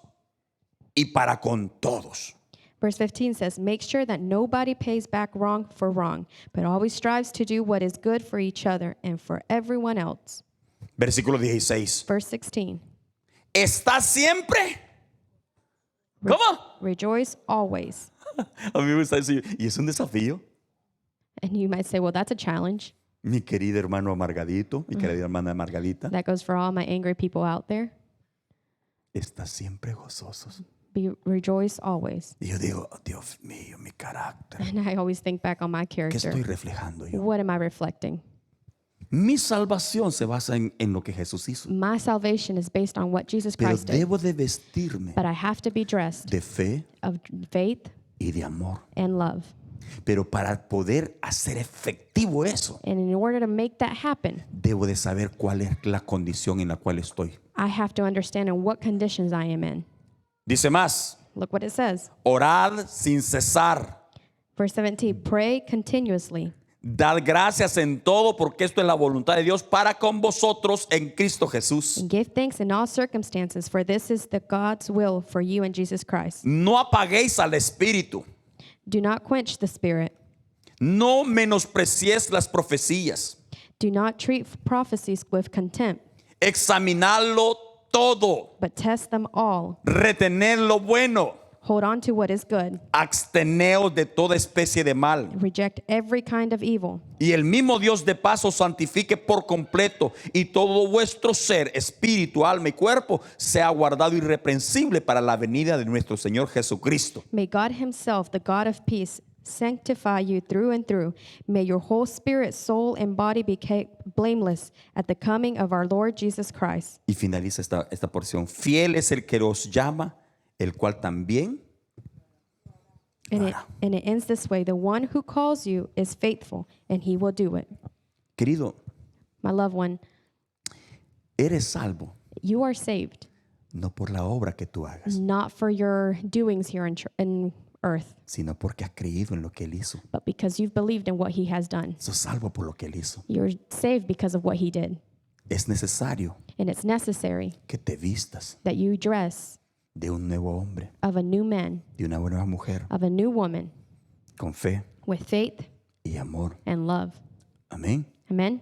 y para con todos.
Verse 15 says, make sure that nobody pays back wrong for wrong, but always strives to do what is good for each other and for everyone else.
Versículo 16.
Verse 16,
Está siempre. ¿Cómo?
rejoice always.
A mí me gusta decir, y es un desafío.
And you might say, well, that's a challenge.
Mi querido hermano Margadito, mi querida hermana Margadita,
That goes for all my angry people out there.
está siempre gozosos.
Rejoice always.
Y yo digo, oh, Dios mío, mi carácter.
And I always think back on my
¿Qué
character.
estoy reflejando yo?
What am I reflecting?
Mi salvación se basa en lo que Jesús hizo.
My salvation is based on what Jesus
Pero
Christ did.
debo de vestirme
But I have to be dressed
de fe
of faith
y de amor.
and love.
Pero para poder hacer efectivo eso,
And in order to make that happen,
debo de saber cuál es la condición en la cual estoy.
I have to understand in what conditions I am in.
Dice más,
Look what it says.
orad sin cesar.
Verse 17, pray continuously.
Dad gracias en todo porque esto es la voluntad de Dios para con vosotros en Cristo Jesús.
And give thanks in all circumstances, for this is the God's will for you in Jesus Christ.
No apaguéis al Espíritu.
Do not quench the Spirit.
No menospreciéis las profecías.
Do not treat prophecies with contempt,
Examinadlo todo.
but test them all.
Retened lo bueno.
Hold on to what is good.
Absteneos de toda especie de mal.
Reject every kind of evil.
Y el mismo Dios de paz os santifique por completo y todo vuestro ser, espíritu, alma y cuerpo sea guardado irreprensible para la venida de nuestro Señor Jesucristo.
May God himself, the God of peace, sanctify you through and through. May your whole spirit, soul, and body be kept blameless at the coming of our Lord Jesus Christ.
Y finaliza esta porción. Fiel es el que os llama, el cual también
And it ends this way. The one who calls you is faithful, and he will do it.
Querido,
My loved one,
eres salvo
you are saved,
no por la obra que tú hagas,
not for your doings here in earth,
sino porque has creído en lo que Él hizo.
but because you've believed in what he has done.
Sos salvo por lo que Él hizo.
You're saved because of what he did.
Es necesario
And it's necessary
que te vistas
that you dress
de un nuevo hombre,
of a new man,
de una nueva mujer,
of a new woman,
con fe
with faith
y amor.
and love.
Amén.
Amen?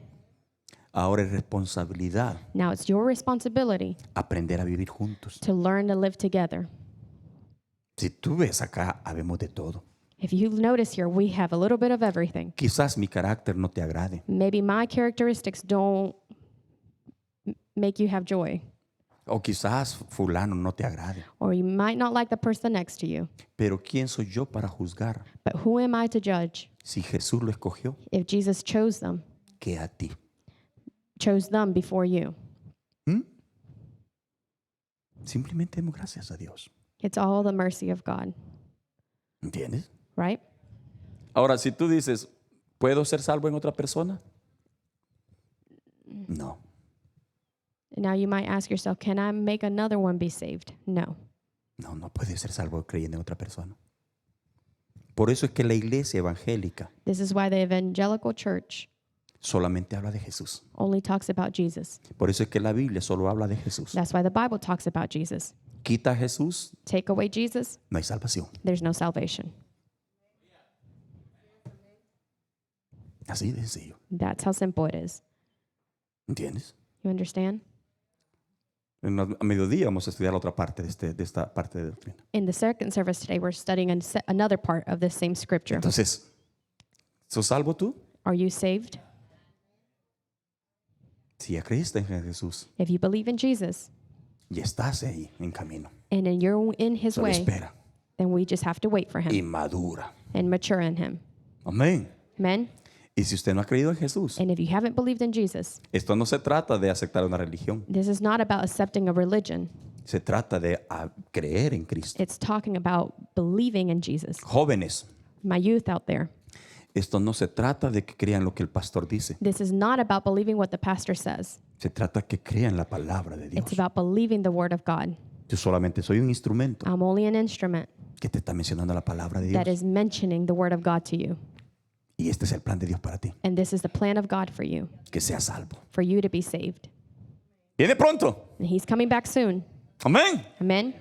Ahora es responsabilidad
Now it's your responsibility
aprender a vivir juntos.
to learn to live together.
Si tú ves acá, habemos de todo.
If you notice here, we have a little bit of everything.
Quizás mi carácter no te agrade,
Maybe my characteristics don't make you have joy,
o quizás fulano no te agrade.
or you might not like the person next to you.
Pero ¿quién soy yo para juzgar?
But who am I to judge?
Si Jesús lo escogió,
If Jesus chose them before you.
Simplemente demos gracias a Dios.
It's all the mercy of God,
¿Entiendes?
right?
Ahora, si tú dices, ¿puedo ser salvo en otra persona? No.
Now you might ask yourself, can I make another one be saved? No.
No puede ser salvo creyendo en otra persona. Por eso es que la iglesia evangélica
This is why the evangelical church
solamente habla de Jesús.
only talks about Jesus.
Por eso es que la Biblia solo habla de Jesús.
That's why the Bible talks about Jesus.
Quita a Jesús,
Take away Jesus,
no hay salvación.
there's no salvation.
Así de sencillo.
That's how simple it is.
¿Entiendes?
You understand?
A mediodía vamos a estudiar la otra parte de esta parte de doctrina.
In the second service today, we're studying another part of this same scripture.
Entonces, ¿sos salvo tú?
Are you saved?
Si ya creíste en Jesús
If you believe in Jesus
y estás ahí en camino,
and then you're in his
solo
way,
espera
then we just have to wait for
y
him
madura.
and mature in him.
Amén.
Amen?
Y si usted no ha creído en Jesús,
And if you haven't believed in Jesus,
esto no se trata de aceptar una religión,
this is not about accepting a religion.
se trata de creer en Cristo.
It's talking about believing in Jesus.
Jóvenes,
My youth out there,
esto no se trata de que crean lo que el pastor dice,
this is not about believing what the pastor says.
se trata que crean la palabra de Dios.
It's about believing the word of God.
Yo solamente soy un instrumento
I'm only an instrument
que te está mencionando la palabra de Dios.
that is mentioning the word of God to you.
Y este es el plan de Dios para ti,
And this is the plan of God for you,
que seas salvo.
for you to be saved.
Viene pronto.
And he's coming back soon.
Amén.
Amen?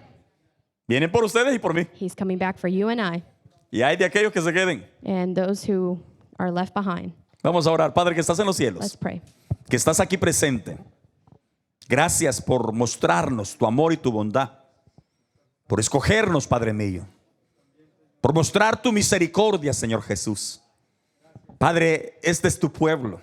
Viene por ustedes y por mí.
He's coming back for you and I
Y hay de aquellos que se queden.
and those who are left behind.
Vamos a orar. Padre que estás en los
Let's
cielos,
pray.
que estás aquí presente. Gracias por mostrarnos tu amor y tu bondad. Por escogernos, Padre mío. Por mostrar tu misericordia, Señor Jesús. Padre, este es tu pueblo.